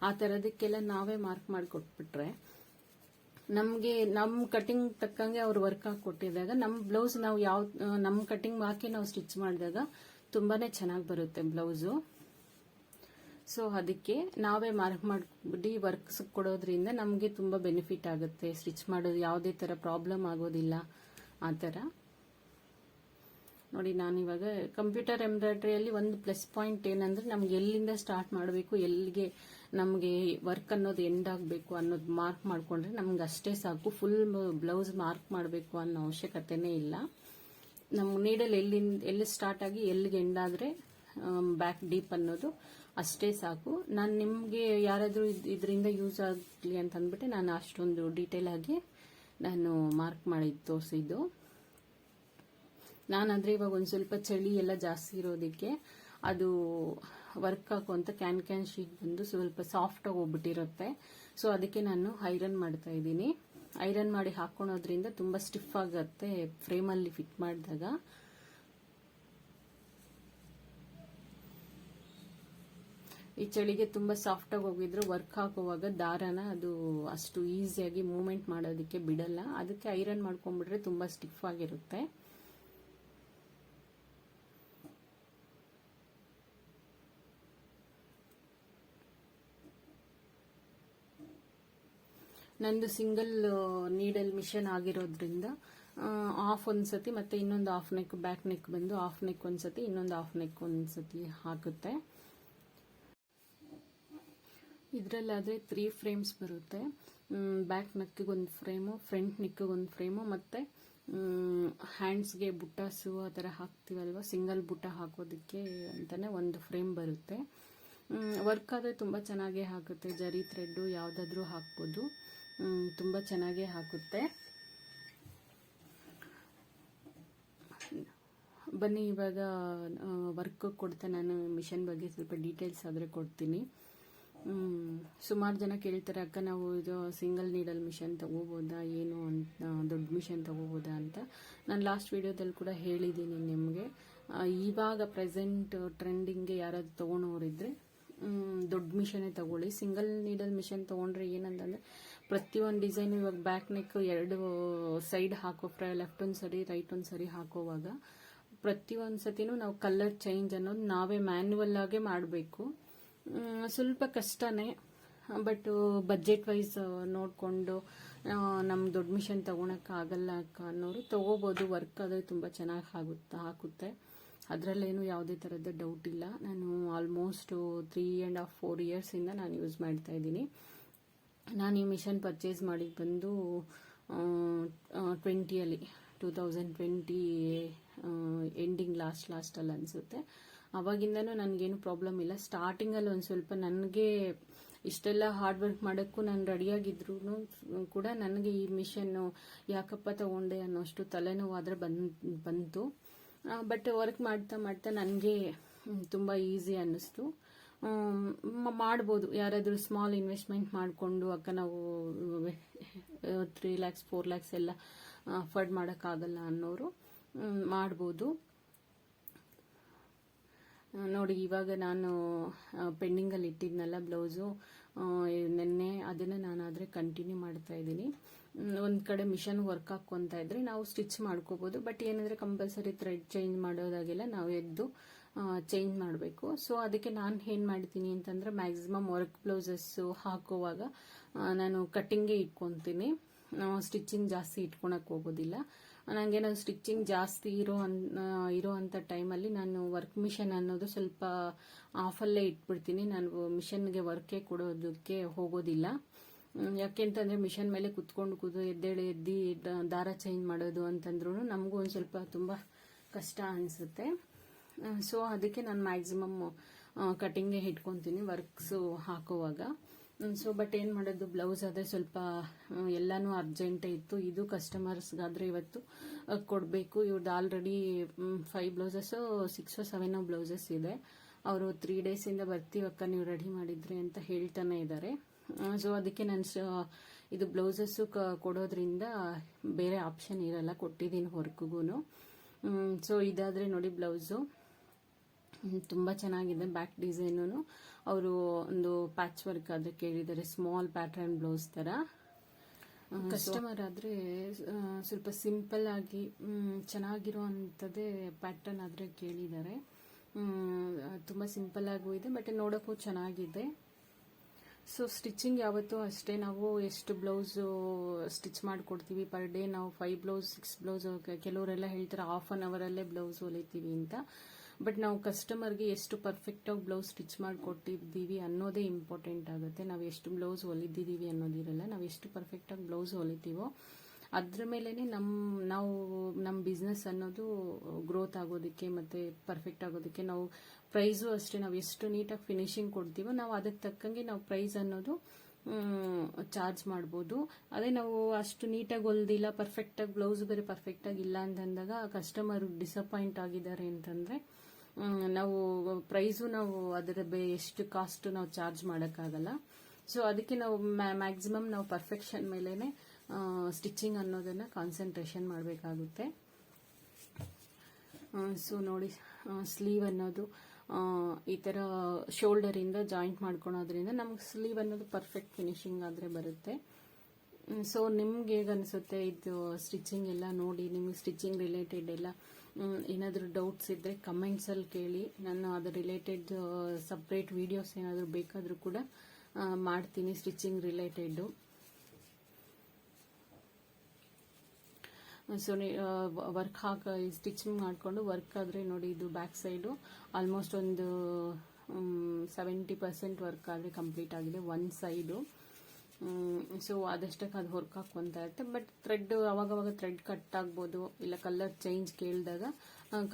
ಆ ಥರದಕ್ಕೆಲ್ಲ ನಾವೇ ಮಾರ್ಕ್ ಮಾಡಿ ಕೊಟ್ಬಿಟ್ರೆ ನಮಗೆ ನಮ್ಮ ಕಟಿಂಗ್ ತಕ್ಕಂಗೆ ಅವ್ರು ವರ್ಕ್ ಹಾಕಿ ಕೊಟ್ಟಿದಾಗ ನಮ್ಮ ಬ್ಲೌಸ್ ನಾವು ನಮ್ಮ ಕಟಿಂಗ್ ಹಾಕಿ ನಾವು ಸ್ಟಿಚ್ ಮಾಡಿದಾಗ ತುಂಬಾನೇ ಚೆನ್ನಾಗಿ ಬರುತ್ತೆ ಬ್ಲೌಸು. ಸೊ ಅದಕ್ಕೆ ನಾವೇ ಮಾರ್ಕ್ ಮಾಡಿಬಿಟ್ಟು ವರ್ಕ್ಸ್ ಕೊಡೋದ್ರಿಂದ ನಮಗೆ ತುಂಬ ಬೆನಿಫಿಟ್ ಆಗುತ್ತೆ. ಸ್ಟಿಚ್ ಮಾಡೋದು ಯಾವುದೇ ಥರ ಪ್ರಾಬ್ಲಮ್ ಆಗೋದಿಲ್ಲ. ಆ ಥರ ನೋಡಿ, ನಾನಿವಾಗ ಕಂಪ್ಯೂಟರ್ ಎಂಬ್ರಾಯ್ಡ್ರಿಯಲ್ಲಿ ಒಂದು ಪ್ಲಸ್ ಪಾಯಿಂಟ್ ಏನಂದ್ರೆ ನಮ್ಗೆ ಎಲ್ಲಿಂದ ಸ್ಟಾರ್ಟ್ ಮಾಡಬೇಕು, ಎಲ್ಲಿಗೆ ನಮಗೆ ವರ್ಕ್ ಅನ್ನೋದು ಎಂಡ್ ಆಗಬೇಕು ಅನ್ನೋದು ಮಾರ್ಕ್ ಮಾಡಿಕೊಂಡ್ರೆ ನಮ್ಗೆ ಅಷ್ಟೇ ಸಾಕು. ಫುಲ್ ಬ್ಲೌಸ್ ಮಾರ್ಕ್ ಮಾಡಬೇಕು ಅನ್ನೋ ಅವಶ್ಯಕತೆನೇ ಇಲ್ಲ. ನಮ್ಮ ನೀಡಲ್ ಎಲ್ಲಿ ಸ್ಟಾರ್ಟ್ ಆಗಿ ಎಲ್ಲಿಗೆ ಎಂಡ್ ಆದರೆ ಬ್ಯಾಕ್ ಡೀಪ್ ಅನ್ನೋದು ಅಷ್ಟೇ ಸಾಕು. ನಾನು ನಿಮಗೆ ಯಾರಾದರೂ ಇದರಿಂದ ಯೂಸ್ ಆಗಲಿ ಅಂತ ಅಂದ್ಬಿಟ್ಟು ನಾನು ಅಷ್ಟೊಂದು ಡೀಟೇಲ್ ಆಗಿ ನಾನು ಮಾರ್ಕ್ ಮಾಡಿ ತೋರಿಸಿದ್ದು. ನಾನಂದರೆ ಇವಾಗ ಒಂದು ಸ್ವಲ್ಪ ಚಳಿ ಎಲ್ಲ ಜಾಸ್ತಿ ಇರೋದಕ್ಕೆ ಅದು ವರ್ಕ್ ಹಾಕುವಂಥ ಕ್ಯಾನ್ ಶೀಟ್ ಬಂದು ಸ್ವಲ್ಪ ಸಾಫ್ಟಾಗಿ ಹೋಗ್ಬಿಟ್ಟಿರುತ್ತೆ. ಸೊ ಅದಕ್ಕೆ ನಾನು ಐರನ್ ಮಾಡ್ತಾ ಇದ್ದೀನಿ. ಐರನ್ ಮಾಡಿ ಹಾಕೊಳೋದ್ರಿಂದ ತುಂಬ ಸ್ಟಿಫ್ ಆಗುತ್ತೆ ಫ್ರೇಮಲ್ಲಿ ಫಿಟ್ ಮಾಡಿದಾಗ. ಈ ಚಳಿಗೆ ತುಂಬ ಸಾಫ್ಟಾಗಿ ಹೋಗಿದ್ರೆ ವರ್ಕ್ ಹಾಕುವಾಗ ದಾರನ ಅದು ಅಷ್ಟು ಈಸಿಯಾಗಿ ಮೂವ್ಮೆಂಟ್ ಮಾಡೋದಕ್ಕೆ ಬಿಡಲ್ಲ. ಅದಕ್ಕೆ ಐರನ್ ಮಾಡ್ಕೊಂಡ್ಬಿಟ್ರೆ ತುಂಬ ಸ್ಟಿಫ್ ಆಗಿರುತ್ತೆ. ನಂದು ಸಿಂಗಲ್ ನೀಡಲ್ ಮಿಷನ್ ಆಗಿರೋದ್ರಿಂದ ಆಫ್ ಒಂದ್ಸತಿ ಮತ್ತೆ ಇನ್ನೊಂದು ಹಾಫ್ ನೆಕ್, ಬ್ಯಾಕ್ ನೆಕ್ ಬಂದು ಹಾಫ್ ನೆಕ್ ಒಂದ್ಸತಿ, ಇನ್ನೊಂದು ಹಾಫ್ ನೆಕ್ ಒಂದ್ಸತಿ ಹಾಕುತ್ತೆ. ಇದರಲ್ಲಾದರೆ 3 ಫ್ರೇಮ್ಸ್ ಬರುತ್ತೆ. ಬ್ಯಾಕ್ ನೆಕ್ಗೆ ಒಂದು ಫ್ರೇಮು, ಫ್ರಂಟ್ ನೆಕ್ಗೆ ಒಂದು ಫ್ರೇಮು, ಮತ್ತು ಹ್ಯಾಂಡ್ಸ್ಗೆ ಬುಟ್ಟಾಸು ಆ ಥರ ಹಾಕ್ತೀವಲ್ವ, ಸಿಂಗಲ್ ಬುಟ್ಟ ಹಾಕೋದಕ್ಕೆ ಅಂತಲೇ ಒಂದು ಫ್ರೇಮ್ ಬರುತ್ತೆ. ವರ್ಕ್ ಆದರೆ ತುಂಬ ಚೆನ್ನಾಗೇ ಹಾಕುತ್ತೆ. ಜರಿ ಥ್ರೆಡ್ಡು ಯಾವುದಾದ್ರೂ ಹಾಕ್ಬೋದು, ತುಂಬ ಚೆನ್ನಾಗೇ ಹಾಕುತ್ತೆ. ಬನ್ನಿ ಇವಾಗ ವರ್ಕ್ ಕೊಡ್ತಾ ನಾನು ಮಿಷನ್ ಬಗ್ಗೆ ಸ್ವಲ್ಪ ಡೀಟೇಲ್ಸ್ ಆದರೆ ಕೊಡ್ತೀನಿ. ಸುಮಾರು ಜನ ಕೇಳ್ತಾರೆ, ಅಕ್ಕ ನಾವು ಇದು ಸಿಂಗಲ್ ನೀಡಲ್ ಮಿಷನ್ ತಗೋಬೋದಾ, ಏನು ಅಂತ, ದೊಡ್ಡ ಮಿಷನ್ ತಗೋಬೋದಾ ಅಂತ. ನಾನು ಲಾಸ್ಟ್ ವಿಡಿಯೋದಲ್ಲಿ ಕೂಡ ಹೇಳಿದ್ದೀನಿ ನಿಮಗೆ. ಇವಾಗ ಪ್ರೆಸೆಂಟ್ ಟ್ರೆಂಡಿಂಗ್ಗೆ ಯಾರಾದ್ರು ತೊಗೊಳೋರಿದ್ರೆ ದೊಡ್ಡ ಮಿಷನೇ ತಗೊಳ್ಳಿ. ಸಿಂಗಲ್ ನೀಡಲ್ ಮಿಷನ್ ತೊಗೊಂಡ್ರೆ ಏನಂತಂದರೆ ಪ್ರತಿಯೊಂದು ಡಿಸೈನ್ ಇವಾಗ ಬ್ಯಾಕ್ ನೆಕ್ 2 ಸೈಡ್ ಹಾಕೋ, ಲೆಫ್ಟ್ ಒಂದು ಸರಿ ರೈಟ್ ಒಂದು ಸರಿ ಹಾಕೋವಾಗ ಪ್ರತಿಯೊಂದು ಸತಿನೂ ನಾವು ಕಲರ್ ಚೇಂಜ್ ಅನ್ನೋದು ನಾವೇ ಮ್ಯಾನ್ಯುವಲ್ ಆಗೇ ಮಾಡಬೇಕು. ಸ್ವಲ್ಪ ಕಷ್ಟನೇ, ಬಟ್ ಬಜೆಟ್ ವೈಸ್ ನೋಡಿಕೊಂಡು ನಮ್ಮ ದೊಡ್ಡ ಮಿಷನ್ ತೊಗೊಳಕ್ಕಾಗಲ್ಲ ಅಕ್ಕ ಅನ್ನೋರು ತೊಗೋಬೋದು. ವರ್ಕ್ ಆದರೆ ತುಂಬ ಚೆನ್ನಾಗಿ ಹಾಕುತ್ತೆ. ಅದರಲ್ಲೇನು ಯಾವುದೇ ಥರದ ಡೌಟ್ ಇಲ್ಲ. ನಾನು ಆಲ್ಮೋಸ್ಟ್ 3.5-4 ಇಯರ್ಸಿಂದ ನಾನು ಯೂಸ್ ಮಾಡ್ತಾ ಇದ್ದೀನಿ. ನಾನು ಈ ಮಿಷನ್ ಪರ್ಚೇಸ್ ಮಾಡಿದ್ದು ಬಂದು 2020 ಎಂಡಿಂಗ್ ಲಾಸ್ಟಲ್ಲಿ ಅನಿಸುತ್ತೆ. ಅವಾಗಿಂದನೂ ನನಗೇನು ಪ್ರಾಬ್ಲಮ್ ಇಲ್ಲ. ಸ್ಟಾರ್ಟಿಂಗಲ್ಲಿ ಒಂದು ಸ್ವಲ್ಪ ನನಗೆ ಇಷ್ಟೆಲ್ಲ ಹಾರ್ಡ್ ವರ್ಕ್ ಮಾಡೋಕ್ಕೂ ನಾನು ರೆಡಿಯಾಗಿದ್ರು ಕೂಡ ನನಗೆ ಈ ಮಿಷನ್ನು ಯಾಕಪ್ಪ ತಗೊಂಡೆ ಅನ್ನೋಷ್ಟು ತಲೆನೋವಾದರೆ ಬಂತು. ಬಟ್ ವರ್ಕ್ ಮಾಡ್ತಾ ಮಾಡ್ತಾ ನನಗೆ ತುಂಬ ಈಸಿ ಅನ್ನಿಸ್ತು. ಮಾಡ್ಬೋದು, ಯಾರಾದರೂ ಸ್ಮಾಲ್ ಇನ್ವೆಸ್ಟ್ಮೆಂಟ್ ಮಾಡಿಕೊಂಡು ಅಕ್ಕ ನಾವು 3 lakhs 4 lakhs ಎಲ್ಲ ಅಫೋರ್ಡ್ ಮಾಡೋಕ್ಕಾಗಲ್ಲ ಅನ್ನೋರು ಮಾಡ್ಬೋದು. ನೋಡಿ, ಇವಾಗ ನಾನು ಪೆಂಡಿಂಗಲ್ಲಿ ಇಟ್ಟಿದ್ನಲ್ಲ ಬ್ಲೌಸು, ನೆನ್ನೆ ಅದನ್ನು ನಾನಾದರೆ ಕಂಟಿನ್ಯೂ ಮಾಡ್ತಾ ಇದ್ದೀನಿ. ಒಂದು ಕಡೆ ಮಿಷನ್ ವರ್ಕ್ ಹಾಕ್ಕೊತಾ ಇದ್ರೆ ನಾವು ಸ್ಟಿಚ್ ಮಾಡ್ಕೋಬೋದು. ಬಟ್ ಏನಂದರೆ ಕಂಪಲ್ಸರಿ ಥ್ರೆಡ್ ಚೇಂಜ್ ಮಾಡೋದಾಗೆಲ್ಲ ನಾವು ಎದ್ದು ಚೇಂಜ್ ಮಾಡಬೇಕು. ಸೊ ಅದಕ್ಕೆ ನಾನು ಏನು ಮಾಡ್ತೀನಿ ಅಂತಂದರೆ ಮ್ಯಾಕ್ಸಿಮಮ್ ವರ್ಕ್ ಬ್ಲೌಸಸ್ಸು ಹಾಕುವಾಗ ನಾನು ಕಟ್ಟಿಂಗೇ ಇಟ್ಕೊತೀನಿ, ಸ್ಟಿಚಿಂಗ್ ಜಾಸ್ತಿ ಇಟ್ಕೊಳಕ್ಕೆ ಹೋಗೋದಿಲ್ಲ. ನನಗೇನಾದ್ರು ಸ್ಟಿಚಿಂಗ್ ಜಾಸ್ತಿ ಇರೋ ಅಂಥ ಟೈಮಲ್ಲಿ ನಾನು ವರ್ಕ್ ಮಿಷನ್ ಅನ್ನೋದು ಸ್ವಲ್ಪ ಆಫಲ್ಲೇ ಇಟ್ಬಿಡ್ತೀನಿ. ನಾನು ಮಿಷನ್ಗೆ ವರ್ಕೇ ಕೊಡೋದಕ್ಕೆ ಹೋಗೋದಿಲ್ಲ. ಯಾಕೆಂತಂದರೆ ಮಿಷನ್ ಮೇಲೆ ಕುತ್ಕೊಂಡು ಎದ್ದಿ ದಾರ ಚೇಂಜ್ ಮಾಡೋದು ಅಂತಂದ್ರೂ ನಮಗೂ ಒಂದು ಸ್ವಲ್ಪ ತುಂಬ ಕಷ್ಟ ಅನಿಸುತ್ತೆ. ಸೊ ಅದಕ್ಕೆ ನಾನು ಮ್ಯಾಕ್ಸಿಮಮ್ ಕಟಿಂಗೇ ಇಟ್ಕೊತೀನಿ ವರ್ಕ್ಸು ಹಾಕುವಾಗ. ಸೊ ಬಟ್ ಏನು ಮಾಡೋದು, ಬ್ಲೌಸ್ ಆದರೆ ಸ್ವಲ್ಪ ಎಲ್ಲನೂ ಅರ್ಜೆಂಟೇ ಇತ್ತು. ಇದು ಕಸ್ಟಮರ್ಸ್ಗಾದರೆ ಇವತ್ತು ಕೊಡಬೇಕು. ಇವ್ರದ್ದು ಆಲ್ರೆಡಿ 5 ಬ್ಲೌಸಸ್ಸು 6 or 7 ಬ್ಲೌಸಸ್ ಇದೆ. ಅವರು 3 days ಬರ್ತೀವಕ್ಕ ನೀವು ರೆಡಿ ಮಾಡಿದ್ರಿ ಅಂತ ಹೇಳ್ತಾನೆ ಇದ್ದಾರೆ. ಸೊ ಅದಕ್ಕೆ ನಾನು ಇದು ಬ್ಲೌಸಸ್ಸು ಕೊಡೋದ್ರಿಂದ ಬೇರೆ ಆಪ್ಷನ್ ಇರಲ್ಲ, ಕೊಟ್ಟಿದ್ದೀನಿ ವರ್ಕ್ಗೂ. ಸೊ ಇದಾದರೆ ನೋಡಿ ಬ್ಲೌಸು ತುಂಬ ಚೆನ್ನಾಗಿದೆ. ಬ್ಯಾಕ್ ಡಿಸೈನು ಅವರು ಒಂದು ಪ್ಯಾಚ್ ವರ್ಕ್ ಆದರೆ ಕೇಳಿದ್ದಾರೆ, ಸ್ಮಾಲ್ ಪ್ಯಾಟರ್ನ್ ಬ್ಲೌಸ್ ಥರ. ಕಸ್ಟಮರ್ ಆದರೆ ಸ್ವಲ್ಪ ಸಿಂಪಲ್ ಆಗಿ ಚೆನ್ನಾಗಿರೋ ಅಂಥದ್ದೇ ಪ್ಯಾಟರ್ನ್ ಆದರೆ ಕೇಳಿದ್ದಾರೆ. ತುಂಬ ಸಿಂಪಲ್ ಆಗೂ ಇದೆ, ಬಟ್ ನೋಡೋಕ್ಕೂ ಚೆನ್ನಾಗಿದೆ. ಸೊ ಸ್ಟಿಚಿಂಗ್ ಯಾವತ್ತೂ ಅಷ್ಟೇ, ನಾವು ಎಷ್ಟು ಬ್ಲೌಸು ಸ್ಟಿಚ್ ಮಾಡಿಕೊಡ್ತೀವಿ ಪರ್ ಡೇ, ನಾವು 5 ಬ್ಲೌಸ್ 6 ಬ್ಲೌಸ್, ಕೆಲವರೆಲ್ಲ ಹೇಳ್ತಾರೆ ಹಾಫ್ ಆನ್ ಅವರಲ್ಲೇ ಬ್ಲೌಸ್ ಹೊಲಿತೀವಿ ಅಂತ. ಬಟ್ ನಾವು ಕಸ್ಟಮರ್ಗೆ ಎಷ್ಟು ಪರ್ಫೆಕ್ಟಾಗಿ ಬ್ಲೌಸ್ ಸ್ಟಿಚ್ ಮಾಡಿಕೊಟ್ಟಿದ್ದೀವಿ ಅನ್ನೋದೇ ಇಂಪಾರ್ಟೆಂಟ್ ಆಗುತ್ತೆ. ನಾವು ಎಷ್ಟು ಬ್ಲೌಸ್ ಹೊಲಿದ್ದೀವಿ ಅನ್ನೋದಿರಲ್ಲ, ನಾವು ಎಷ್ಟು ಪರ್ಫೆಕ್ಟಾಗಿ ಬ್ಲೌಸ್ ಹೊಲಿತೀವೋ ಅದ್ರ ಮೇಲೇ ನಮ್ಮ ಬಿಸ್ನೆಸ್ ಅನ್ನೋದು ಗ್ರೋತ್ ಆಗೋದಕ್ಕೆ ಮತ್ತು ಪರ್ಫೆಕ್ಟ್ ಆಗೋದಕ್ಕೆ. ನಾವು ಪ್ರೈಸು ಅಷ್ಟೇ, ನಾವು ಎಷ್ಟು ನೀಟಾಗಿ ಫಿನಿಶಿಂಗ್ ಕೊಡ್ತೀವೋ ನಾವು ಅದಕ್ಕೆ ತಕ್ಕಂಗೆ ನಾವು ಪ್ರೈಸ್ ಅನ್ನೋದು ಚಾರ್ಜ್ ಮಾಡ್ಬೋದು. ಅದೇ ನಾವು ಅಷ್ಟು ನೀಟಾಗಿ ಹೊಲ್ದಿಲ್ಲ, ಪರ್ಫೆಕ್ಟಾಗಿ ಬ್ಲೌಸ್ ಬೇರೆ ಪರ್ಫೆಕ್ಟಾಗಿ ಇಲ್ಲ ಅಂತಂದಾಗ ಕಸ್ಟಮರ್ ಡಿಸಪಾಯಿಂಟ್ ಆಗಿದ್ದಾರೆ ಅಂತಂದರೆ ನಾವು ಪ್ರೈಸು ನಾವು ಅದರ ಎಷ್ಟು ಕಾಸ್ಟ್ ನಾವು ಚಾರ್ಜ್ ಮಾಡೋಕ್ಕಾಗಲ್ಲ. ಸೊ ಅದಕ್ಕೆ ನಾವು ಮ್ಯಾಕ್ಸಿಮಮ್ ನಾವು ಪರ್ಫೆಕ್ಷನ್ ಮೇಲೇ ಸ್ಟಿಚಿಂಗ್ ಅನ್ನೋದನ್ನು ಕಾನ್ಸಂಟ್ರೇಷನ್ ಮಾಡಬೇಕಾಗುತ್ತೆ. ಸೊ ನೋಡಿ, ಸ್ಲೀವ್ ಅನ್ನೋದು ಈ ಥರ ಶೋಲ್ಡರಿಂದ ಜಾಯಿಂಟ್ ಮಾಡ್ಕೊಳೋದ್ರಿಂದ ನಮ್ಗೆ ಸ್ಲೀವ್ ಅನ್ನೋದು ಪರ್ಫೆಕ್ಟ್ ಫಿನಿಶಿಂಗ್ ಆದರೆ ಬರುತ್ತೆ. ಸೊ ನಿಮ್ಗೆ ಹೇಗೆ ಅನಿಸುತ್ತೆ ಇದು ಸ್ಟಿಚಿಂಗ್ ಎಲ್ಲ ನೋಡಿ? ನಿಮ್ಗೆ ಸ್ಟಿಚಿಂಗ್ ರಿಲೇಟೆಡ್ ಎಲ್ಲ ಏನಾದರೂ ಡೌಟ್ಸ್ ಇದ್ದರೆ ಕಮೆಂಟ್ಸಲ್ಲಿ ಕೇಳಿ. ನಾನು ಅದ್ರ ರಿಲೇಟೆಡ್ ಸಪ್ರೇಟ್ ವಿಡಿಯೋಸ್ ಏನಾದರೂ ಬೇಕಾದರೂ ಕೂಡ ಮಾಡ್ತೀನಿ stitching related. So work stitching ಮಾಡಿಕೊಂಡು ವರ್ಕ್ ಆದರೆ ನೋಡಿ, ಇದು ಬ್ಯಾಕ್ ಸೈಡು ಆಲ್ಮೋಸ್ಟ್ ಒಂದು 70% ವರ್ಕ್ ಆದರೆ ಕಂಪ್ಲೀಟ್ ಆಗಿದೆ ಒಂದು ಸೈಡು. ಸೊ ಆದಷ್ಟಕ್ಕೆ ಅದು ವರ್ಕ್ ಹಾಕ್ಕೊಂತ ಇರುತ್ತೆ. ಬಟ್ ಥ್ರೆಡ್ ಅವಾಗವಾಗ ಥ್ರೆಡ್ ಕಟ್ ಆಗ್ಬೋದು, ಇಲ್ಲ ಕಲರ್ ಚೇಂಜ್ ಕೇಳಿದಾಗ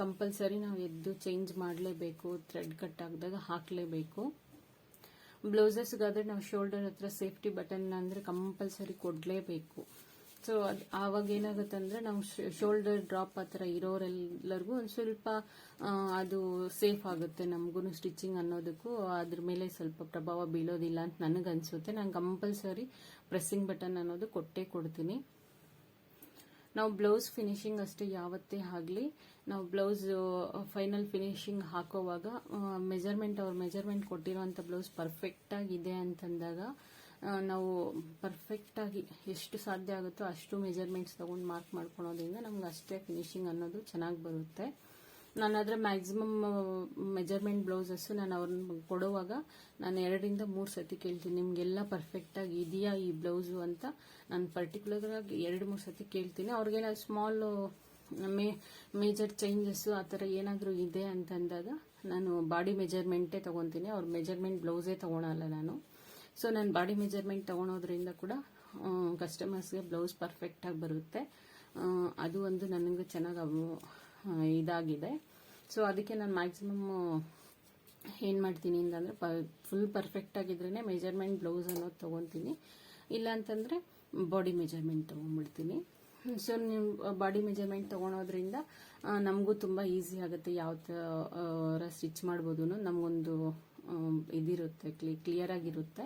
ಕಂಪಲ್ಸರಿ ನಾವು ಎದ್ದು ಚೇಂಜ್ ಮಾಡಲೇಬೇಕು, ಥ್ರೆಡ್ ಕಟ್ ಆಗಿದಾಗ ಹಾಕಲೇಬೇಕು. ಬ್ಲೌಸಸ್ಗಾದರೆ ನಾವು ಶೋಲ್ಡರ್ ಹತ್ರ ಸೇಫ್ಟಿ ಬಟನ್ ಅಂದರೆ ಕಂಪಲ್ಸರಿ ಕೊಡಲೇಬೇಕು. ಸೊ ಅದು ಆವಾಗ ಏನಾಗುತ್ತೆ ಅಂದರೆ ನಾವು ಶೋಲ್ಡರ್ ಡ್ರಾಪ್ ಆ ಥರ ಇರೋರೆಲ್ಲರಿಗೂ ಒಂದು ಸ್ವಲ್ಪ ಅದು ಸೇಫ್ ಆಗುತ್ತೆ, ನಮಗೂ ಸ್ಟಿಚಿಂಗ್ ಅನ್ನೋದಕ್ಕೂ ಅದ್ರ ಮೇಲೆ ಸ್ವಲ್ಪ ಪ್ರಭಾವ ಬೀಳೋದಿಲ್ಲ ಅಂತ ನನಗನ್ಸುತ್ತೆ. ನಾನು ಕಂಪಲ್ಸರಿ ಪ್ರೆಸ್ಸಿಂಗ್ ಬಟನ್ ಅನ್ನೋದು ಕೊಟ್ಟೇ ಕೊಡ್ತೀನಿ. ನಾವು ಬ್ಲೌಸ್ ಫಿನಿಶಿಂಗ್ ಅಷ್ಟೇ ಯಾವತ್ತೇ ಆಗಲಿ, ನಾವು ಬ್ಲೌಸ್ ಫೈನಲ್ ಫಿನಿಶಿಂಗ್ ಹಾಕೋವಾಗ ಅವ್ರ ಮೆಜರ್ಮೆಂಟ್ ಕೊಟ್ಟಿರೋಂಥ ಬ್ಲೌಸ್ ಪರ್ಫೆಕ್ಟಾಗಿದೆ ಅಂತಂದಾಗ ನಾವು ಪರ್ಫೆಕ್ಟಾಗಿ ಎಷ್ಟು ಸಾಧ್ಯ ಆಗುತ್ತೋ ಅಷ್ಟು ಮೆಜರ್ಮೆಂಟ್ಸ್ ತೊಗೊಂಡು ಮಾರ್ಕ್ ಮಾಡ್ಕೊಳೋದ್ರಿಂದ ನಮ್ಗೆ ಅಷ್ಟೇ ಫಿನಿಶಿಂಗ್ ಅನ್ನೋದು ಚೆನ್ನಾಗಿ ಬರುತ್ತೆ. ನಾನು ಅದರ ಮ್ಯಾಕ್ಸಿಮಮ್ ಮೆಜರ್ಮೆಂಟ್ ಬ್ಲೌಸಸ್ಸು ನಾನು ಅವ್ರನ್ನ ಕೊಡುವಾಗ ನಾನು 2 ರಿಂದ 3 ಸತಿ ಕೇಳ್ತೀನಿ, ನಿಮಗೆಲ್ಲ ಪರ್ಫೆಕ್ಟಾಗಿ ಇದೆಯಾ ಈ ಬ್ಲೌಸು ಅಂತ. ನಾನು ಪರ್ಟಿಕ್ಯುಲರಾಗಿ 2-3 ಸತಿ ಕೇಳ್ತೀನಿ. ಅವ್ರಿಗೇನಾದ್ರು ಸ್ಮಾಲ್ ಮೇಜರ್ ಚೇಂಜಸ್ಸು ಆ ಥರ ಏನಾದರೂ ಇದೆ ಅಂತಂದಾಗ ನಾನು ಬಾಡಿ ಮೆಜರ್ಮೆಂಟೇ ತೊಗೊತೀನಿ, ಅವ್ರ ಮೆಜರ್ಮೆಂಟ್ ಬ್ಲೌಸೇ ತೊಗೊಳಲ್ಲ ನಾನು. ಸೊ ನಾನು ಬಾಡಿ ಮೆಜರ್ಮೆಂಟ್ ತೊಗೊಳೋದ್ರಿಂದ ಕೂಡ ಕಸ್ಟಮರ್ಸ್ಗೆ ಬ್ಲೌಸ್ ಪರ್ಫೆಕ್ಟಾಗಿ ಬರುತ್ತೆ. ಅದು ಒಂದು ನನಗೆ ಚೆನ್ನಾಗಿ ಇದಾಗಿದೆ. ಸೊ ಅದಕ್ಕೆ ನಾನು ಮ್ಯಾಕ್ಸಿಮಮ್ ಏನು ಮಾಡ್ತೀನಿ ಅಂತಂದರೆ ಫುಲ್ ಪರ್ಫೆಕ್ಟಾಗಿದ್ರೇ ಮೆಜರ್ಮೆಂಟ್ ಬ್ಲೌಸ್ ಅನ್ನೋದು ತೊಗೊತೀನಿ, ಇಲ್ಲ ಅಂತಂದರೆ ಬಾಡಿ ಮೆಜರ್ಮೆಂಟ್ ತೊಗೊಂಡ್ಬಿಡ್ತೀನಿ. ಸೊ ನೀವು ಬಾಡಿ ಮೆಜರ್ಮೆಂಟ್ ತೊಗೊಳೋದ್ರಿಂದ ನಮಗೂ ತುಂಬ ಈಸಿ ಆಗುತ್ತೆ, ಯಾವ ಥರ ಸ್ಟಿಚ್ ಮಾಡ್ಬೋದು ನಮಗೊಂದು ಇದಿರುತ್ತೆ, ಕ್ಲಿಯರ್ ಆಗಿರುತ್ತೆ.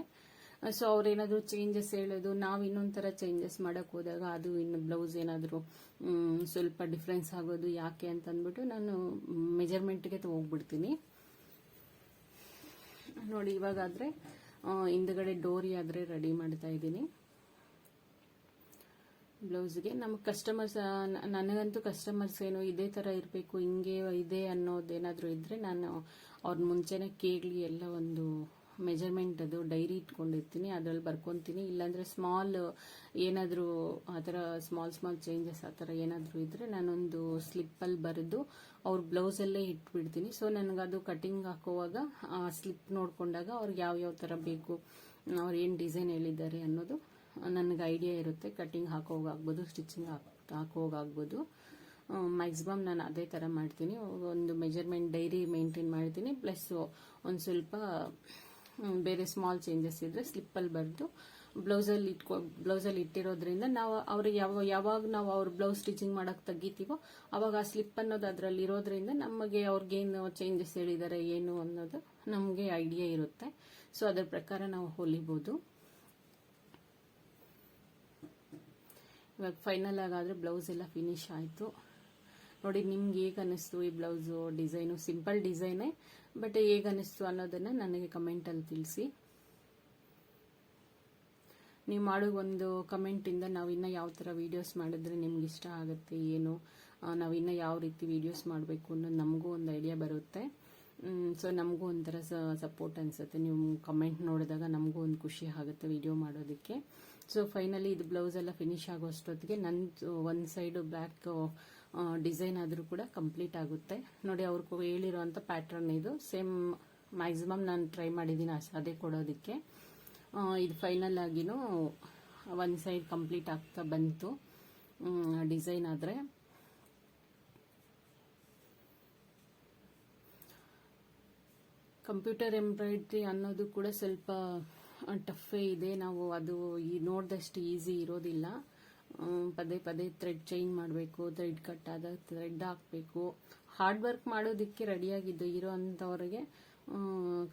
ಸೊ ಅವ್ರೇನಾದರೂ ಚೇಂಜಸ್ ಹೇಳೋದು, ನಾವು ಇನ್ನೊಂದು ಥರ ಚೇಂಜಸ್ ಮಾಡೋಕ್ಕೆ ಹೋದಾಗ ಅದು ಇನ್ನು ಬ್ಲೌಸ್ ಏನಾದರೂ ಸ್ವಲ್ಪ ಡಿಫ್ರೆನ್ಸ್ ಆಗೋದು ಯಾಕೆ ಅಂತ ಅಂದ್ಬಿಟ್ಟು ನಾನು ಮೆಜರ್ಮೆಂಟ್ಗೆ ಹೋಗ್ಬಿಡ್ತೀನಿ. ನೋಡಿ ಇವಾಗಾದರೆ ಹಿಂದ್ಗಡೆ ಡೋರಿ ಆದರೆ ರೆಡಿ ಮಾಡ್ತಾ ಇದ್ದೀನಿ ಬ್ಲೌಸ್ಗೆ. ನಮಗೆ ಕಸ್ಟಮರ್ಸ್, ನನಗಂತೂ ಕಸ್ಟಮರ್ಸ್ ಏನು ಇದೇ ಥರ ಇರಬೇಕು, ಹಿಂಗೆ ಇದೆ ಅನ್ನೋದೇನಾದರೂ ಇದ್ದರೆ ನಾನು ಅವ್ರ ಮುಂಚೆನೇ ಕೇಳಿ ಎಲ್ಲ ಒಂದು ಮೆಜರ್ಮೆಂಟ್ ಅದು ಡೈರಿ ಇಟ್ಕೊಂಡಿರ್ತೀನಿ, ಅದರಲ್ಲಿ ಬರ್ಕೊತೀನಿ. ಇಲ್ಲಾಂದರೆ ಸ್ಮಾಲ್ ಏನಾದರೂ ಆ ಥರ ಸ್ಮಾಲ್ ಚೇಂಜಸ್ ಆ ಥರ ಏನಾದರೂ ಇದ್ದರೆ ನಾನೊಂದು ಸ್ಲಿಪ್ಪಲ್ಲಿ ಬರೆದು ಅವ್ರ ಬ್ಲೌಸಲ್ಲೇ ಇಟ್ಬಿಡ್ತೀನಿ. ಸೊ ನನಗದು ಕಟಿಂಗ್ ಹಾಕೋವಾಗ ಆ ಸ್ಲಿಪ್ ನೋಡಿಕೊಂಡಾಗ ಅವ್ರಿಗೆ ಯಾವ ಥರ ಬೇಕು, ಅವ್ರು ಏನು ಡಿಸೈನ್ ಹೇಳಿದ್ದಾರೆ ಅನ್ನೋದು ನನಗೆ ಐಡಿಯಾ ಇರುತ್ತೆ. ಕಟಿಂಗ್ ಹಾಕೋವಾಗ್ಬೋದು, ಸ್ಟಿಚಿಂಗ್ ಹಾಕೋವಾಗ್ಬೋದು. ಮ್ಯಾಕ್ಸಿಮಮ್ ನಾನು ಅದೇ ಥರ ಮಾಡ್ತೀನಿ. ಒಂದು ಮೆಜರ್ಮೆಂಟ್ ಡೈರಿ ಮೇಂಟೈನ್ ಮಾಡ್ತೀನಿ, ಪ್ಲಸ್ ಒಂದು ಸ್ವಲ್ಪ ಬೇರೆ ಸ್ಮಾಲ್ ಚೇಂಜಸ್ ಇದ್ದರೆ ಸ್ಲಿಪ್ಪಲ್ಲಿ ಬರೆದು ಬ್ಲೌಸಲ್ಲಿ ಇಟ್ಟಿರೋದ್ರಿಂದ ನಾವು ಅವ್ರಿಗೆ ಯಾವಾಗ ನಾವು ಅವ್ರ ಬ್ಲೌಸ್ ಸ್ಟಿಚಿಂಗ್ ಮಾಡೋಕ್ಕೆ ತೆಗಿತೀವೋ ಅವಾಗ ಆ ಸ್ಲಿಪ್ ಅನ್ನೋದು ಅದರಲ್ಲಿ ಇರೋದ್ರಿಂದ ನಮಗೆ ಅವ್ರಿಗೇನು ಚೇಂಜಸ್ ಹೇಳಿದ್ದಾರೆ ಏನು ಅನ್ನೋದು ನಮಗೆ ಐಡಿಯಾ ಇರುತ್ತೆ. ಸೊ ಅದರ ಪ್ರಕಾರ ನಾವು ಹೊಲಿಬೋದು. ಇವಾಗ ಫೈನಲ್ ಆಗಾದರೆ ಬ್ಲೌಸ್ ಎಲ್ಲ ಫಿನಿಶ್ ಆಯಿತು. ನೋಡಿ ನಿಮ್ಗೆ ಹೇಗೆ ಅನ್ನಿಸ್ತು ಈ ಬ್ಲೌಸು ಡಿಸೈನು? ಸಿಂಪಲ್ ಡಿಸೈನೇ, ಬಟ್ ಹೇಗೆ ಅನ್ನಿಸ್ತು ಅನ್ನೋದನ್ನು ನನಗೆ ಕಮೆಂಟಲ್ಲಿ ತಿಳಿಸಿ. ನೀವು ಮಾಡೋ ಒಂದು ಕಮೆಂಟಿಂದ ನಾವು ಇನ್ನೂ ಯಾವ ಥರ ವೀಡಿಯೋಸ್ ಮಾಡಿದ್ರೆ ನಿಮ್ಗೆ ಇಷ್ಟ ಆಗುತ್ತೆ, ಏನು ನಾವು ಇನ್ನೂ ಯಾವ ರೀತಿ ವೀಡಿಯೋಸ್ ಮಾಡಬೇಕು ಅನ್ನೋದು ನಮಗೂ ಒಂದು ಐಡಿಯಾ ಬರುತ್ತೆ. ಸೊ ನಮಗೂ ಒಂಥರ ಸಪೋರ್ಟ್ ಅನಿಸುತ್ತೆ. ನೀವು ಕಮೆಂಟ್ ನೋಡಿದಾಗ ನಮಗೂ ಒಂದು ಖುಷಿ ಆಗುತ್ತೆ ವಿಡಿಯೋ ಮಾಡೋದಕ್ಕೆ. ಸೊ ಫೈನಲಿ ಇದು ಬ್ಲೌಸ್ ಎಲ್ಲ ಫಿನಿಶ್ ಆಗೋ ಅಷ್ಟೊತ್ತಿಗೆ ನಂದು ಒಂದು ಸೈಡು ಬ್ಲ್ಯಾಕ್ ಡಿಸೈನ್ ಆದರೂ ಕೂಡ ಕಂಪ್ಲೀಟ್ ಆಗುತ್ತೆ. ನೋಡಿ ಅವ್ರಿಗೆ ಹೇಳಿರೋಂಥ ಪ್ಯಾಟ್ರನ್ ಇದು ಸೇಮ್ ಮ್ಯಾಕ್ಸಿಮಮ್ ನಾನು ಟ್ರೈ ಮಾಡಿದ್ದೀನಿ ಅದೇ ಕೊಡೋದಕ್ಕೆ. ಇದು ಫೈನಲ್ ಆಗಿನೂ ಒಂದು ಸೈಡ್ ಕಂಪ್ಲೀಟ್ ಆಗ್ತಾ ಬಂತು ಡಿಸೈನ್. ಆದರೆ ಕಂಪ್ಯೂಟರ್ ಎಂಬ್ರಾಯ್ಡ್ರಿ ಅನ್ನೋದು ಕೂಡ ಸ್ವಲ್ಪ ಟಫೇ ಇದೆ. ನಾವು ಅದು ನೋಡಿದಷ್ಟು ಈಸಿ ಇರೋದಿಲ್ಲ. ಪದೇ ಥ್ರೆಡ್ ಚೇಂಜ್ ಮಾಡಬೇಕು, ಥ್ರೆಡ್ ಕಟ್ ಆದಾಗ ಥ್ರೆಡ್ ಹಾಕಬೇಕು. ಹಾರ್ಡ್ ವರ್ಕ್ ಮಾಡೋದಕ್ಕೆ ರೆಡಿಯಾಗಿದ್ದು ಇರೋ ಅಂಥವ್ರಿಗೆ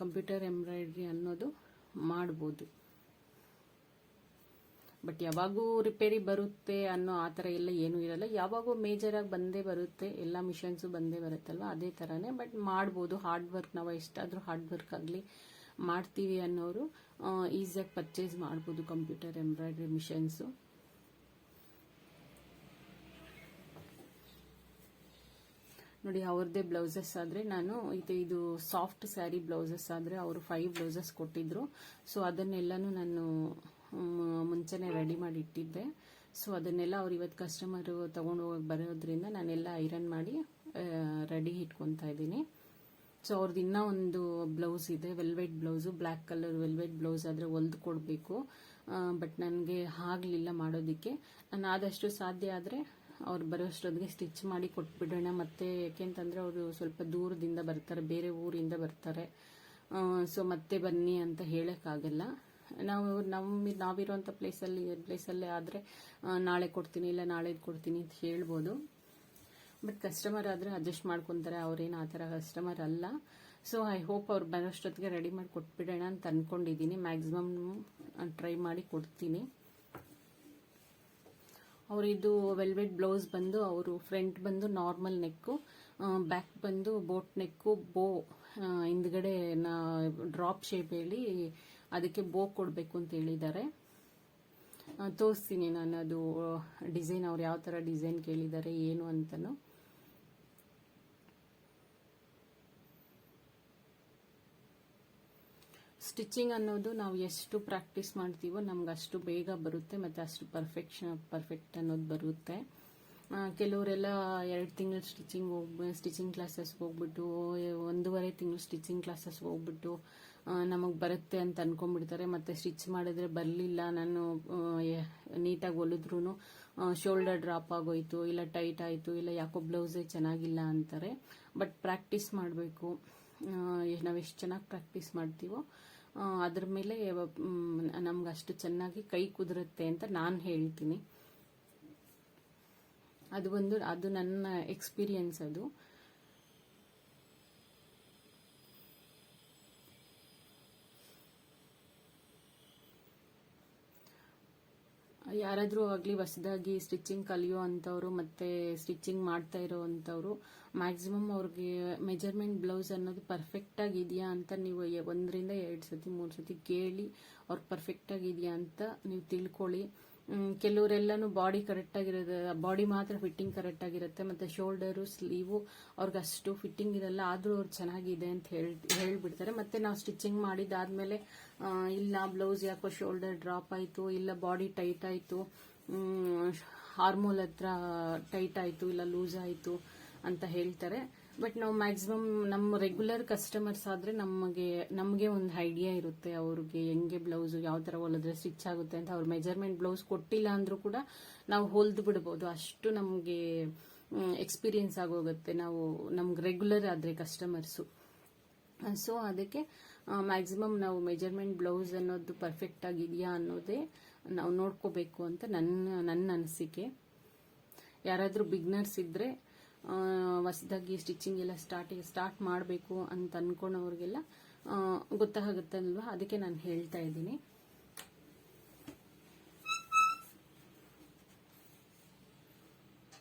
ಕಂಪ್ಯೂಟರ್ ಎಂಬ್ರಾಯ್ಡ್ರಿ ಅನ್ನೋದು ಮಾಡ್ಬೋದು. ಬಟ್ ಯಾವಾಗೂ ರಿಪೇರಿ ಬರುತ್ತೆ ಅನ್ನೋ ಆ ಥರ ಎಲ್ಲ ಏನೂ ಇರಲ್ಲ. ಯಾವಾಗೂ ಮೇಜರಾಗಿ ಬಂದೇ ಬರುತ್ತೆ, ಎಲ್ಲ ಮಿಷನ್ಸು ಬಂದೇ ಬರುತ್ತಲ್ವ, ಅದೇ ಥರನೇ. ಬಟ್ ಮಾಡ್ಬೋದು ಹಾರ್ಡ್ ವರ್ಕ್. ನಾವು ಎಷ್ಟಾದರೂ ಹಾರ್ಡ್ ವರ್ಕ್ ಆಗಲಿ ಮಾಡ್ತೀವಿ ಅನ್ನೋರು ಈಸಿಯಾಗಿ ಪರ್ಚೇಸ್ ಮಾಡ್ಬೋದು ಕಂಪ್ಯೂಟರ್ ಎಂಬ್ರಾಯ್ಡ್ರಿ ಮಿಷನ್ಸು. ನೋಡಿ ಅವ್ರದ್ದೇ ಬ್ಲೌಸಸ್ ಆದರೆ ನಾನು ಇದು ಸಾಫ್ಟ್ ಸ್ಯಾರಿ ಬ್ಲೌಸಸ್ ಆದರೆ ಅವರು 5 ಬ್ಲೌಸಸ್ ಕೊಟ್ಟಿದ್ರು. ಸೊ ಅದನ್ನೆಲ್ಲನೂ ನಾನು ಮುಂಚೆನೇ ರೆಡಿ ಮಾಡಿ ಇಟ್ಟಿದ್ದೆ. ಸೊ ಅದನ್ನೆಲ್ಲ ಅವ್ರು ಇವತ್ತು ಕಸ್ಟಮರು ತೊಗೊಂಡು ಹೋಗಿ ಬರೋದ್ರಿಂದ ನಾನೆಲ್ಲ ಐರನ್ ಮಾಡಿ ರೆಡಿ ಇಟ್ಕೊತಾ ಇದ್ದೀನಿ. ಸೊ ಅವ್ರದ್ದು ಇನ್ನೂ ಒಂದು ಬ್ಲೌಸ್ ಇದೆ, velvet blouse, black colour velvet blouse ಆದರೆ ಹೊಲ್ದು ಕೊಡಬೇಕು. ಬಟ್ ನನಗೆ ಆಗಲಿಲ್ಲ ಮಾಡೋದಕ್ಕೆ. ನಾನು ಆದಷ್ಟು ಸಾಧ್ಯ ಆದರೆ ಅವ್ರು ಬರೋಷ್ಟೊತ್ತಿಗೆ ಸ್ಟಿಚ್ ಮಾಡಿ ಕೊಟ್ಬಿಡೋಣ. ಮತ್ತು ಯಾಕೆಂತಂದರೆ ಅವರು ಸ್ವಲ್ಪ ದೂರದಿಂದ ಬರ್ತಾರೆ, ಬೇರೆ ಊರಿಂದ ಬರ್ತಾರೆ. ಸೊ ಮತ್ತೆ ಬನ್ನಿ ಅಂತ ಹೇಳೋಕ್ಕಾಗಲ್ಲ. ನಾವಿರೋಂಥ ಪ್ಲೇಸಲ್ಲೇ ಆದರೆ ನಾಳೆ ಕೊಡ್ತೀನಿ ಇಲ್ಲ ನಾಳೆದು ಕೊಡ್ತೀನಿ ಅಂತ ಹೇಳ್ಬೋದು. ಬಟ್ ಕಸ್ಟಮರ್ ಆದರೆ ಅಡ್ಜಸ್ಟ್ ಮಾಡ್ಕೊತಾರೆ, ಅವ್ರೇನು ಆ ಥರ ಕಸ್ಟಮರ್ ಅಲ್ಲ. ಸೊ ಐ ಹೋಪ್ ಅವ್ರು ಬರೋಷ್ಟೊತ್ತಿಗೆ ರೆಡಿ ಮಾಡಿ ಕೊಟ್ಬಿಡೋಣ ಅಂತ ಅಂದ್ಕೊಂಡಿದ್ದೀನಿ. ಮ್ಯಾಕ್ಸಿಮಮ್ ಟ್ರೈ ಮಾಡಿ ಕೊಡ್ತೀನಿ. ಅವರಿದು ವೆಲ್ವೆಟ್ ಬ್ಲೌಸ್ ಬಂದು ಅವರು ಫ್ರಂಟ್ ಬಂದು ನಾರ್ಮಲ್ ನೆಕ್ಕು, ಬ್ಯಾಕ್ ಬಂದು ಬೋಟ್ ನೆಕ್ಕು, ಬೋ ಹಿಂದ್ಗಡೆ ಡ್ರಾಪ್ ಶೇಪ್ ಹೇಳಿ ಅದಕ್ಕೆ ಬೋ ಕೊಡಬೇಕು ಅಂತ ಹೇಳಿದ್ದಾರೆ. ತೋರಿಸ್ತೀನಿ ನಾನು ಅದು ಡಿಸೈನ್, ಅವ್ರು ಯಾವ ಥರ ಡಿಸೈನ್ ಕೇಳಿದ್ದಾರೆ ಏನು ಅಂತನೂ. ಸ್ಟಿಚಿಂಗ್ ಅನ್ನೋದು ನಾವು ಎಷ್ಟು ಪ್ರಾಕ್ಟೀಸ್ ಮಾಡ್ತೀವೋ ನಮ್ಗೆ ಅಷ್ಟು ಬೇಗ ಬರುತ್ತೆ ಮತ್ತು ಅಷ್ಟು ಪರ್ಫೆಕ್ಟ್ ಅನ್ನೋದು ಬರುತ್ತೆ. ಕೆಲವರೆಲ್ಲ 2 ತಿಂಗಳು ಸ್ಟಿಚಿಂಗ್ ಕ್ಲಾಸಸ್ಗೆ ಹೋಗ್ಬಿಟ್ಟು 1.5 ತಿಂಗಳು ಸ್ಟಿಚಿಂಗ್ ಕ್ಲಾಸಸ್ಗೆ ಹೋಗ್ಬಿಟ್ಟು ನಮಗೆ ಬರುತ್ತೆ ಅಂತ ಅಂದ್ಕೊಂಡ್ಬಿಡ್ತಾರೆ. ಮತ್ತು ಸ್ಟಿಚ್ ಮಾಡಿದ್ರೆ ಬರಲಿಲ್ಲ, ನಾನು ನೀಟಾಗಿ ಹೊಲಿದ್ರೂ ಶೋಲ್ಡರ್ ಡ್ರಾಪ್ ಆಗೋಯ್ತು, ಇಲ್ಲ ಟೈಟ್ ಆಯಿತು, ಇಲ್ಲ ಯಾಕೋ ಬ್ಲೌಸೇ ಚೆನ್ನಾಗಿಲ್ಲ ಅಂತಾರೆ. ಬಟ್ ಪ್ರಾಕ್ಟೀಸ್ ಮಾಡಬೇಕು. ನಾವು ಎಷ್ಟು ಚೆನ್ನಾಗಿ ಪ್ರಾಕ್ಟೀಸ್ ಮಾಡ್ತೀವೋ ಅದ್ರ ಮೇಲೆ ನಮ್ಗೆ ಅಷ್ಟು ಚೆನ್ನಾಗಿ ಕೈ ಕುದುರುತ್ತೆ ಅಂತ ನಾನು ಹೇಳ್ತೀನಿ. ಅದು ನನ್ನ ಎಕ್ಸ್ಪೀರಿಯನ್ಸ್. ಅದು ಯಾರಾದರೂ ಆಗಲಿ ಹೊಸದಾಗಿ ಸ್ಟಿಚಿಂಗ್ ಕಲಿಯೋ ಅಂಥವ್ರು ಮತ್ತು ಸ್ಟಿಚಿಂಗ್ ಮಾಡ್ತಾ ಇರೋ ಅಂಥವ್ರು ಮ್ಯಾಕ್ಸಿಮಮ್ ಅವ್ರಿಗೆ ಮೆಜರ್ಮೆಂಟ್ ಬ್ಲೌಸ್ ಅನ್ನೋದು ಪರ್ಫೆಕ್ಟಾಗಿದೆಯಾ ಅಂತ ನೀವು 1 ರಿಂದ 2 ಸತಿ 3 ಸತಿ ಕೇಳಿ ಅವ್ರಿಗೆ ಪರ್ಫೆಕ್ಟಾಗಿದೆಯಾ ಅಂತ ನೀವು ತಿಳ್ಕೊಳ್ಳಿ. ಕೆಲವರೆಲ್ಲನೂ ಬಾಡಿ ಕರೆಕ್ಟಾಗಿರೋದು, ಬಾಡಿ ಮಾತ್ರ ಫಿಟ್ಟಿಂಗ್ ಕರೆಕ್ಟಾಗಿರುತ್ತೆ, ಮತ್ತು ಶೋಲ್ಡರು ಸ್ಲೀವು ಅವ್ರಿಗೆ ಅಷ್ಟು ಫಿಟ್ಟಿಂಗ್ ಇರಲ್ಲ, ಆದರೂ ಅವ್ರು ಚೆನ್ನಾಗಿದೆ ಅಂತ ಹೇಳ್ಬಿಡ್ತಾರೆ. ಮತ್ತು ನಾವು ಸ್ಟಿಚಿಂಗ್ ಮಾಡಿದಾದ್ಮೇಲೆ ಇಲ್ಲ ಬ್ಲೌಸ್ ಯಾಕೋ ಶೋಲ್ಡರ್ ಡ್ರಾಪ್ ಆಯಿತು, ಇಲ್ಲ ಬಾಡಿ ಟೈಟ್ ಆಯಿತು, ಹಾರ್ಮೋಲ್ ಹತ್ರ ಟೈಟ್ ಆಯಿತು, ಇಲ್ಲ ಲೂಸ್ ಆಯಿತು ಅಂತ ಹೇಳ್ತಾರೆ. ಬಟ್ ನಾವು ಮ್ಯಾಕ್ಸಿಮಮ್ ನಮ್ಮ ರೆಗ್ಯುಲರ್ ಕಸ್ಟಮರ್ಸ್ ಆದರೆ ನಮಗೆ ಒಂದು ಐಡಿಯಾ ಇರುತ್ತೆ ಅವ್ರಿಗೆ ಹೆಂಗೆ ಬ್ಲೌಸು ಯಾವ ಥರ ಹೊಲಿದ್ರೆ ಸ್ಟಿಚ್ ಆಗುತ್ತೆ ಅಂತ. ಅವ್ರು ಮೆಜರ್ಮೆಂಟ್ ಬ್ಲೌಸ್ ಕೊಟ್ಟಿಲ್ಲ ಅಂದರೂ ಕೂಡ ನಾವು ಹೊಲ್ದು ಬಿಡ್ಬೋದು, ಅಷ್ಟು ನಮಗೆ ಎಕ್ಸ್ಪೀರಿಯನ್ಸ್ ಆಗೋಗುತ್ತೆ ನಮ್ಗೆ ರೆಗ್ಯುಲರ್ ಆದರೆ ಕಸ್ಟಮರ್ಸು. ಸೊ ಅದಕ್ಕೆ ಮ್ಯಾಕ್ಸಿಮಮ್ ನಾವು ಮೆಜರ್ಮೆಂಟ್ ಬ್ಲೌಸ್ ಅನ್ನೋದು ಪರ್ಫೆಕ್ಟ್ ಆಗಿದೆಯಾ ಅನ್ನೋದೇ ನಾವು ನೋಡ್ಕೋಬೇಕು ಅಂತ ನನ್ನ ಅನಿಸಿಕೆ. ಯಾರಾದರೂ ಬಿಗ್ನರ್ಸ್ ಇದ್ದರೆ ಹೊಸದಾಗಿ ಸ್ಟಿಚಿಂಗ್ ಎಲ್ಲ ಸ್ಟಾರ್ಟ್ ಮಾಡಬೇಕು ಅಂತ ಅನ್ಕೊಂಡವ್ರಿಗೆಲ್ಲ ಗೊತ್ತಾಗುತ್ತಲ್ವಾ, ಅದಕ್ಕೆ ನಾನು ಹೇಳ್ತಾ ಇದ್ದೀನಿ.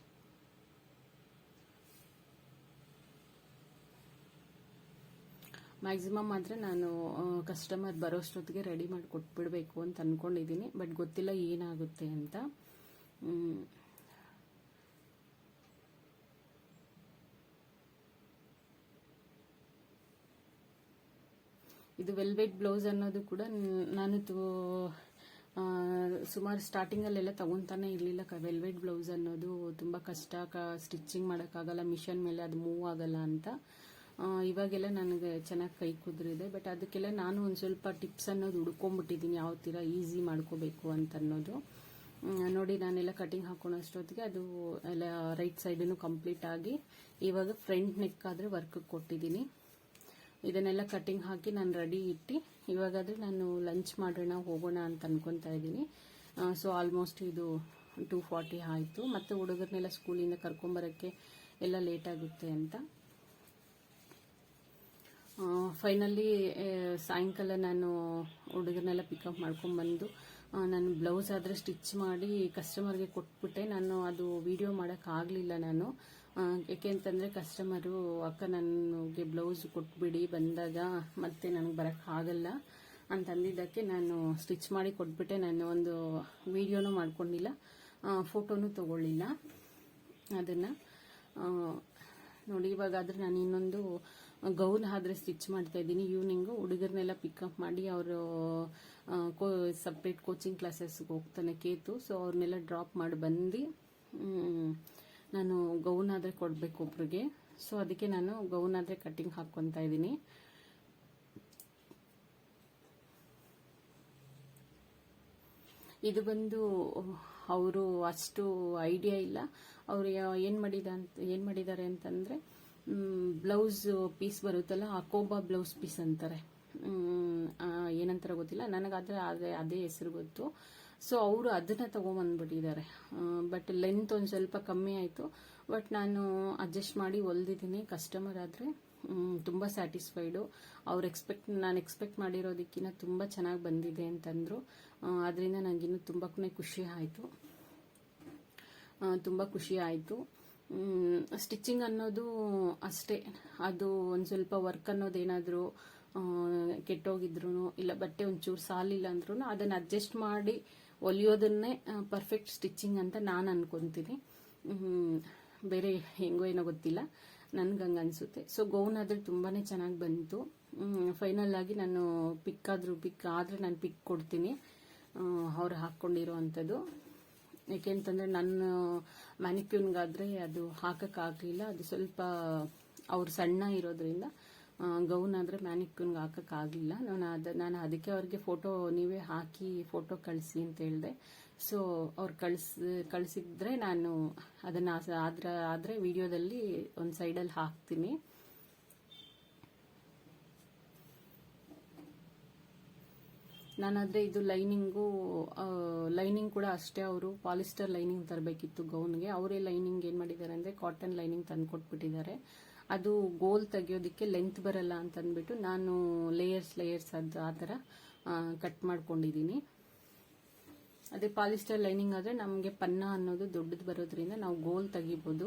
ಮ್ಯಾಕ್ಸಿಮಮ್ ಆದರೆ ನಾನು ಕಸ್ಟಮರ್ ಬರೋಷ್ಟೊತ್ತಿಗೆ ರೆಡಿ ಮಾಡಿ ಕೊಟ್ಬಿಡ್ಬೇಕು ಅಂತ ಅಂದ್ಕೊಂಡಿದ್ದೀನಿ. ಬಟ್ ಗೊತ್ತಿಲ್ಲ ಏನಾಗುತ್ತೆ ಅಂತ. ಇದು ವೆಲ್ವೆಟ್ ಬ್ಲೌಸ್ ಅನ್ನೋದು ಕೂಡ ನಾನು ಸುಮಾರು ಸ್ಟಾರ್ಟಿಂಗಲ್ಲೆಲ್ಲ ತಗೊತಾನೆ ಇರಲಿಲ್ಲ. ವೆಲ್ವೆಟ್ ಬ್ಲೌಸ್ ಅನ್ನೋದು ತುಂಬ ಕಷ್ಟ, ಸ್ಟಿಚಿಂಗ್ ಮಾಡೋಕ್ಕಾಗಲ್ಲ, ಮಿಷನ್ ಮೇಲೆ ಅದು ಮೂವ್ ಆಗಲ್ಲ ಅಂತ. ಇವಾಗೆಲ್ಲ ನನಗೆ ಚೆನ್ನಾಗಿ ಕೈ ಕುದುರಿದೆ. ಬಟ್ ಅದಕ್ಕೆಲ್ಲ ನಾನು ಒಂದು ಸ್ವಲ್ಪ ಟಿಪ್ಸ್ ಅನ್ನೋದು ಹುಡ್ಕೊಂಡ್ಬಿಟ್ಟಿದ್ದೀನಿ, ಯಾವ ಥರ ಈಸಿ ಮಾಡ್ಕೋಬೇಕು ಅಂತ ಅನ್ನೋದು. ನೋಡಿ ನಾನೆಲ್ಲ ಕಟಿಂಗ್ ಹಾಕೊಳ್ಳೋಷ್ಟೊತ್ತಿಗೆ ಅದು ಎಲ್ಲ ರೈಟ್ ಸೈಡನ್ನು ಕಂಪ್ಲೀಟ್ ಆಗಿ ಇವಾಗ ಫ್ರಂಟ್ ನೆಕ್ ಆದರೆ ವರ್ಕ್ ಕೊಟ್ಟಿದ್ದೀನಿ. ಇದನ್ನೆಲ್ಲ ಕಟಿಂಗ್ ಹಾಕಿ ನಾನು ರೆಡಿ ಇಟ್ಟು ಇವಾಗಾದರೆ ನಾನು ಲಂಚ್ ಮಾಡೋಣ ಹೋಗೋಣ ಅಂತ ಅನ್ಕೊತಾ ಇದ್ದೀನಿ. ಸೊ ಆಲ್ಮೋಸ್ಟ್ ಇದು 2:40 ಆಯಿತು. ಮತ್ತು ಹುಡುಗರನ್ನೆಲ್ಲ ಸ್ಕೂಲಿಂದ ಕರ್ಕೊಂಬರೋಕ್ಕೆ ಎಲ್ಲ ಲೇಟ್ ಆಗುತ್ತೆ ಅಂತ. ಫೈನಲಿ ಸಾಯಂಕಾಲ ನಾನು ಹುಡುಗರನ್ನೆಲ್ಲ ಪಿಕಪ್ ಮಾಡ್ಕೊಂಡ್ಬಂದು ನಾನು ಬ್ಲೌಸ್ ಆದರೆ ಸ್ಟಿಚ್ ಮಾಡಿ ಕಸ್ಟಮರ್ಗೆ ಕೊಟ್ಬಿಟ್ಟೆ. ನಾನು ಅದು ವಿಡಿಯೋ ಮಾಡೋಕ್ಕಾಗಲಿಲ್ಲ ನಾನು, ಏಕೆಂತಂದರೆ ಕಸ್ಟಮರು ಅಕ್ಕ ನನಗೆ ಬ್ಲೌಸ್ ಕೊಟ್ಬಿಡಿ ಬಂದಾಗ ಮತ್ತೆ ನನಗೆ ಬರೋಕ್ಕಾಗಲ್ಲ ಅಂತಂದಿದ್ದಕ್ಕೆ ನಾನು ಸ್ಟಿಚ್ ಮಾಡಿ ಕೊಟ್ಬಿಟ್ಟೆ. ನಾನು ಒಂದು ವಿಡಿಯೋನೂ ಮಾಡ್ಕೊಂಡಿಲ್ಲ, ಫೋಟೋನೂ ತೊಗೊಳ್ಳಿಲ್ಲ ಅದನ್ನು. ನೋಡಿ ಇವಾಗಾದರೆ ನಾನು ಇನ್ನೊಂದು ಗೌನ್ ಆದರೆ ಸ್ಟಿಚ್ ಮಾಡ್ತಾ ಇದ್ದೀನಿ. ಈವ್ನಿಂಗು ಹುಡುಗರನ್ನೆಲ್ಲ ಪಿಕಪ್ ಮಾಡಿ ಅವರು ಸಪ್ರೇಟ್ ಕೋಚಿಂಗ್ ಕ್ಲಾಸಸ್ಗೆ ಹೋಗ್ತಾನೆ ಕೇತು. ಸೊ ಅವ್ರನ್ನೆಲ್ಲ ಡ್ರಾಪ್ ಮಾಡಿ ಬಂದು ನಾನು ಗೌನ್ ಆದರೆ ಕೊಡಬೇಕು ಒಬ್ರಿಗೆ. ಸೊ ಅದಕ್ಕೆ ನಾನು ಗೌನ್ ಆದರೆ ಕಟಿಂಗ್ ಹಾಕ್ಕೊತಾ ಇದ್ದೀನಿ. ಇದು ಬಂದು ಅವರು ಅಷ್ಟು ಐಡಿಯಾ ಇಲ್ಲ. ಅವರು ಏನು ಮಾಡಿದ್ದಾರೆ ಅಂತಂದರೆ ಬ್ಲೌಸ್ ಪೀಸ್ ಬರುತ್ತಲ್ಲ, ಅಕೋಬಾ ಬ್ಲೌಸ್ ಪೀಸ್ ಅಂತಾರೆ, ಏನಂತಾರೆ ಗೊತ್ತಿಲ್ಲ ನನಗಾದರೆ ಅದೇ ಹೆಸರು ಗೊತ್ತು. ಸೊ ಅವರು ಅದನ್ನು ತೊಗೊಂಬಂದ್ಬಿಟ್ಟಿದ್ದಾರೆ. ಬಟ್ ಲೆಂತ್ ಒಂದು ಸ್ವಲ್ಪ ಕಮ್ಮಿ ಆಯಿತು. ಬಟ್ ನಾನು ಅಡ್ಜಸ್ಟ್ ಮಾಡಿ ಹೊಲ್ದಿದ್ದೀನಿ. ಕಸ್ಟಮರ್ ಆದರೆ ತುಂಬ ಸ್ಯಾಟಿಸ್ಫೈಡು. ನಾನು ಎಕ್ಸ್ಪೆಕ್ಟ್ ಮಾಡಿರೋದಕ್ಕಿಂತ ತುಂಬ ಚೆನ್ನಾಗಿ ಬಂದಿದೆ ಅಂತಂದರು. ಅದರಿಂದ ನನಗಿನ್ನೂ ತುಂಬ ಖುಷಿ ಆಯಿತು. ಸ್ಟಿಚಿಂಗ್ ಅನ್ನೋದು ಅಷ್ಟೇ, ಅದು ಒಂದು ಸ್ವಲ್ಪ ವರ್ಕ್ ಅನ್ನೋದೇನಾದರೂ ಕೆಟ್ಟೋಗಿದ್ರು ಇಲ್ಲ ಬಟ್ಟೆ ಒಂಚೂರು ಸಾಲಿಲ್ಲ ಅಂದ್ರೂ ಅದನ್ನು ಅಡ್ಜಸ್ಟ್ ಮಾಡಿ ಹೊಲಿಯೋದನ್ನೇ ಪರ್ಫೆಕ್ಟ್ ಸ್ಟಿಚಿಂಗ್ ಅಂತ ನಾನು ಅನ್ಕೊತೀನಿ. ಬೇರೆ ಹೆಂಗೋ ಏನೋ ಗೊತ್ತಿಲ್ಲ, ನನ್ಗೆ ಹಂಗೆ ಅನಿಸುತ್ತೆ. ಸೊ ಗೌನ್ ಆದರೆ ತುಂಬಾ ಚೆನ್ನಾಗಿ ಬಂತು. ಫೈನಲ್ ಆಗಿ ನಾನು ಪಿಕ್ ಆದರೆ ನಾನು ಪಿಕ್ ಕೊಡ್ತೀನಿ ಅವ್ರು ಹಾಕ್ಕೊಂಡಿರೋ ಅಂಥದ್ದು. ಏಕೆಂತಂದರೆ ನನ್ನ ಮ್ಯಾನಿಕ್ಯೂನ್ಗಾದರೆ ಅದು ಹಾಕೋಕ್ಕಾಗಲಿಲ್ಲ, ಅದು ಸ್ವಲ್ಪ ಅವ್ರು ಸಣ್ಣ ಇರೋದ್ರಿಂದ ಗೌನ್ ಆದರೆ ಮ್ಯಾನಿಕ್ಯೂನ್ಗೆ ಹಾಕೋಕ್ಕಾಗಲಿಲ್ಲ. ನಾನು ಅದಕ್ಕೆ ಅವ್ರಿಗೆ ಫೋಟೋ ನೀವೇ ಹಾಕಿ ಫೋಟೋ ಕಳಿಸಿ ಅಂತ ಹೇಳಿದೆ. ಸೊ ಅವ್ರು ಕಳಿಸಿದ್ರೆ ನಾನು ಅದನ್ನು ಆದರೆ ವಿಡಿಯೋದಲ್ಲಿ ಒಂದು ಸೈಡಲ್ಲಿ ಹಾಕ್ತೀನಿ. ನಾನಾದರೆ ಇದು ಲೈನಿಂಗ್ ಕೂಡ ಅಷ್ಟೇ, ಅವರು ಪಾಲಿಸ್ಟರ್ ಲೈನಿಂಗ್ ತರಬೇಕಿತ್ತು ಗೌನ್ಗೆ. ಅವರೇ ಲೈನಿಂಗ್ ಏನು ಮಾಡಿದ್ದಾರೆ ಅಂದರೆ ಕಾಟನ್ ಲೈನಿಂಗ್ ತಂದು ಕೊಟ್ಬಿಟ್ಟಿದ್ದಾರೆ. ಅದು ಗೋಲ್ ತೆಗಿಯೋದಕ್ಕೆ ಲೆಂತ್ ಬರಲ್ಲ ಅಂತ ಅಂದ್ಬಿಟ್ಟು ನಾನು ಲೇಯರ್ಸ್ ಅದು ಆ ಥರ ಕಟ್ ಮಾಡ್ಕೊಂಡಿದ್ದೀನಿ. ಅದೇ ಪಾಲಿಸ್ಟರ್ ಲೈನಿಂಗ್ ಆದರೆ ನಮಗೆ ಪನ್ನ ಅನ್ನೋದು ದೊಡ್ಡದು ಬರೋದ್ರಿಂದ ನಾವು ಗೋಲ್ ತೆಗಿಬೋದು.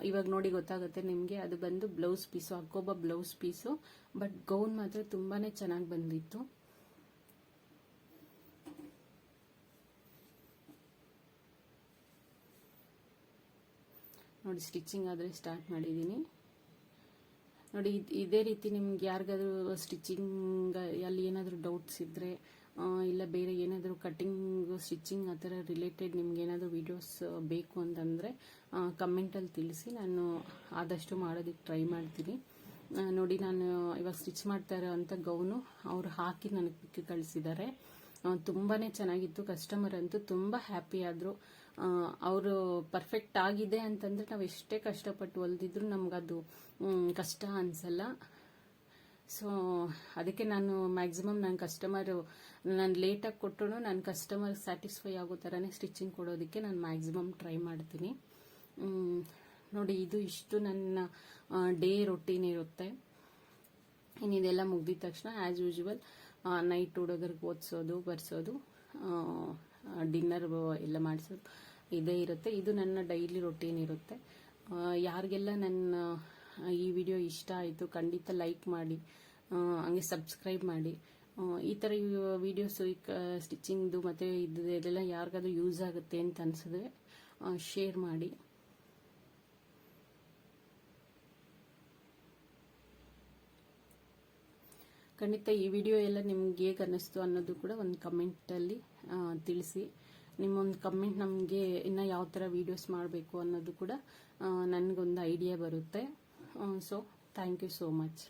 ಇವಾಗ ನೋಡಿ ಗೊತ್ತಾಗುತ್ತೆ ನಿಮಗೆ. ಅದು ಬಂದು ಬ್ಲೌಸ್ ಪೀಸು, ಅಕೋಬಾ ಬ್ಲೌಸ್ ಪೀಸು. ಬಟ್ ಗೌನ್ ಮಾತ್ರ ತುಂಬಾನೇ ಚೆನ್ನಾಗಿ ಬಂದಿತ್ತು. ನೋಡಿ ಸ್ಟಿಚಿಂಗ್ ಆದರೆ ಸ್ಟಾರ್ಟ್ ಮಾಡಿದ್ದೀನಿ. ನೋಡಿ ಇದೇ ರೀತಿ ನಿಮ್ಗೆ ಯಾರಿಗಾದ್ರೂ ಸ್ಟಿಚಿಂಗ್ ಅಲ್ಲಿ ಏನಾದರೂ ಡೌಟ್ಸ್ ಇದ್ದರೆ, ಇಲ್ಲ ಬೇರೆ ಏನಾದರೂ ಕಟಿಂಗ್ ಸ್ಟಿಚಿಂಗ್ ಆ ಥರ ರಿಲೇಟೆಡ್ ನಿಮ್ಗೆ ಏನಾದರೂ ವಿಡಿಯೋಸ್ ಬೇಕು ಅಂತಂದರೆ ಕಮೆಂಟಲ್ಲಿ ತಿಳಿಸಿ, ನಾನು ಆದಷ್ಟು ಮಾಡೋದಕ್ಕೆ ಟ್ರೈ ಮಾಡ್ತೀನಿ. ನೋಡಿ ನಾನು ಇವಾಗ ಸ್ಟಿಚ್ ಮಾಡ್ತಾ ಇರೋವಂಥ ಗೌನು ಅವರು ಹಾಕಿ ನನಗೆ ಪಿಕ್ ಕಳಿಸಿದ್ದಾರೆ. ತುಂಬಾ ಚೆನ್ನಾಗಿತ್ತು. ಕಸ್ಟಮರ್ ಅಂತೂ ತುಂಬ ಹ್ಯಾಪಿ ಆದರು. ಅವರು ಪರ್ಫೆಕ್ಟ್ ಆಗಿದೆ ಅಂತಂದರೆ ನಾವು ಎಷ್ಟೇ ಕಷ್ಟಪಟ್ಟು ಹೊಲ್ದಿದ್ರು ನಮಗದು ಕಷ್ಟ ಅನಿಸಲ್ಲ. ಸೊ ಅದಕ್ಕೆ ನಾನು ಮ್ಯಾಕ್ಸಿಮಮ್ ನಾನು ಲೇಟಾಗಿ ಕೊಟ್ಟರು ನನ್ನ ಕಸ್ಟಮರ್ ಸ್ಯಾಟಿಸ್ಫೈ ಆಗೋ ಥರನೇ ಸ್ಟಿಚಿಂಗ್ ಕೊಡೋದಕ್ಕೆ ನಾನು ಮ್ಯಾಕ್ಸಿಮಮ್ ಟ್ರೈ ಮಾಡ್ತೀನಿ. ನೋಡಿ ಇಷ್ಟು ನನ್ನ ಡೇ ರೊಟೀನ್ ಇರುತ್ತೆ. ಇನ್ನಿದೆಲ್ಲ ಮುಗ್ದಿದ ತಕ್ಷಣ ಆ್ಯಸ್ ಯೂಶುವಲ್ ನೈಟ್ ಹುಡುಗರಿಗೆ ಓದಿಸೋದು, ಬರ್ಸೋದು, ಡಿನ್ನರ್ ಎಲ್ಲ ಮಾಡಿಸೋದು ಇದೇ ಇರುತ್ತೆ. ಇದು ನನ್ನ ಡೈಲಿ ರೊಟೀನ್ ಇರುತ್ತೆ. ಯಾರಿಗೆಲ್ಲ ನನ್ನ ಈ ವಿಡಿಯೋ ಇಷ್ಟ ಆಯಿತು ಖಂಡಿತ ಲೈಕ್ ಮಾಡಿ, ಹಂಗೆ ಸಬ್ಸ್ಕ್ರೈಬ್ ಮಾಡಿ. ಈ ಥರ ವಿಡಿಯೋಸು ಸ್ಟಿಚಿಂಗ್ದು ಮತ್ತು ಇದೆಲ್ಲ ಯಾರಿಗಾದ್ರೂ ಯೂಸ್ ಆಗುತ್ತೆ ಅಂತ ಅನಿಸಿದ್ರೆ ಶೇರ್ ಮಾಡಿ. ಖಂಡಿತ ಈ ವಿಡಿಯೋ ಎಲ್ಲ ನಿಮ್ಗೆ ಹೇಗೆ ಅನ್ನಿಸ್ತು ಅನ್ನೋದು ಕೂಡ ಒಂದು ಕಮೆಂಟಲ್ಲಿ ತಿಳಿಸಿ. ನಿಮ್ಮೊಂದು ಕಮೆಂಟ್ ನಮಗೆ ಇನ್ನು ಯಾವ ಥರ ವೀಡಿಯೋಸ್ ಮಾಡಬೇಕು ಅನ್ನೋದು ಕೂಡ ನನಗೊಂದು ಐಡಿಯಾ ಬರುತ್ತೆ. So thank you so much.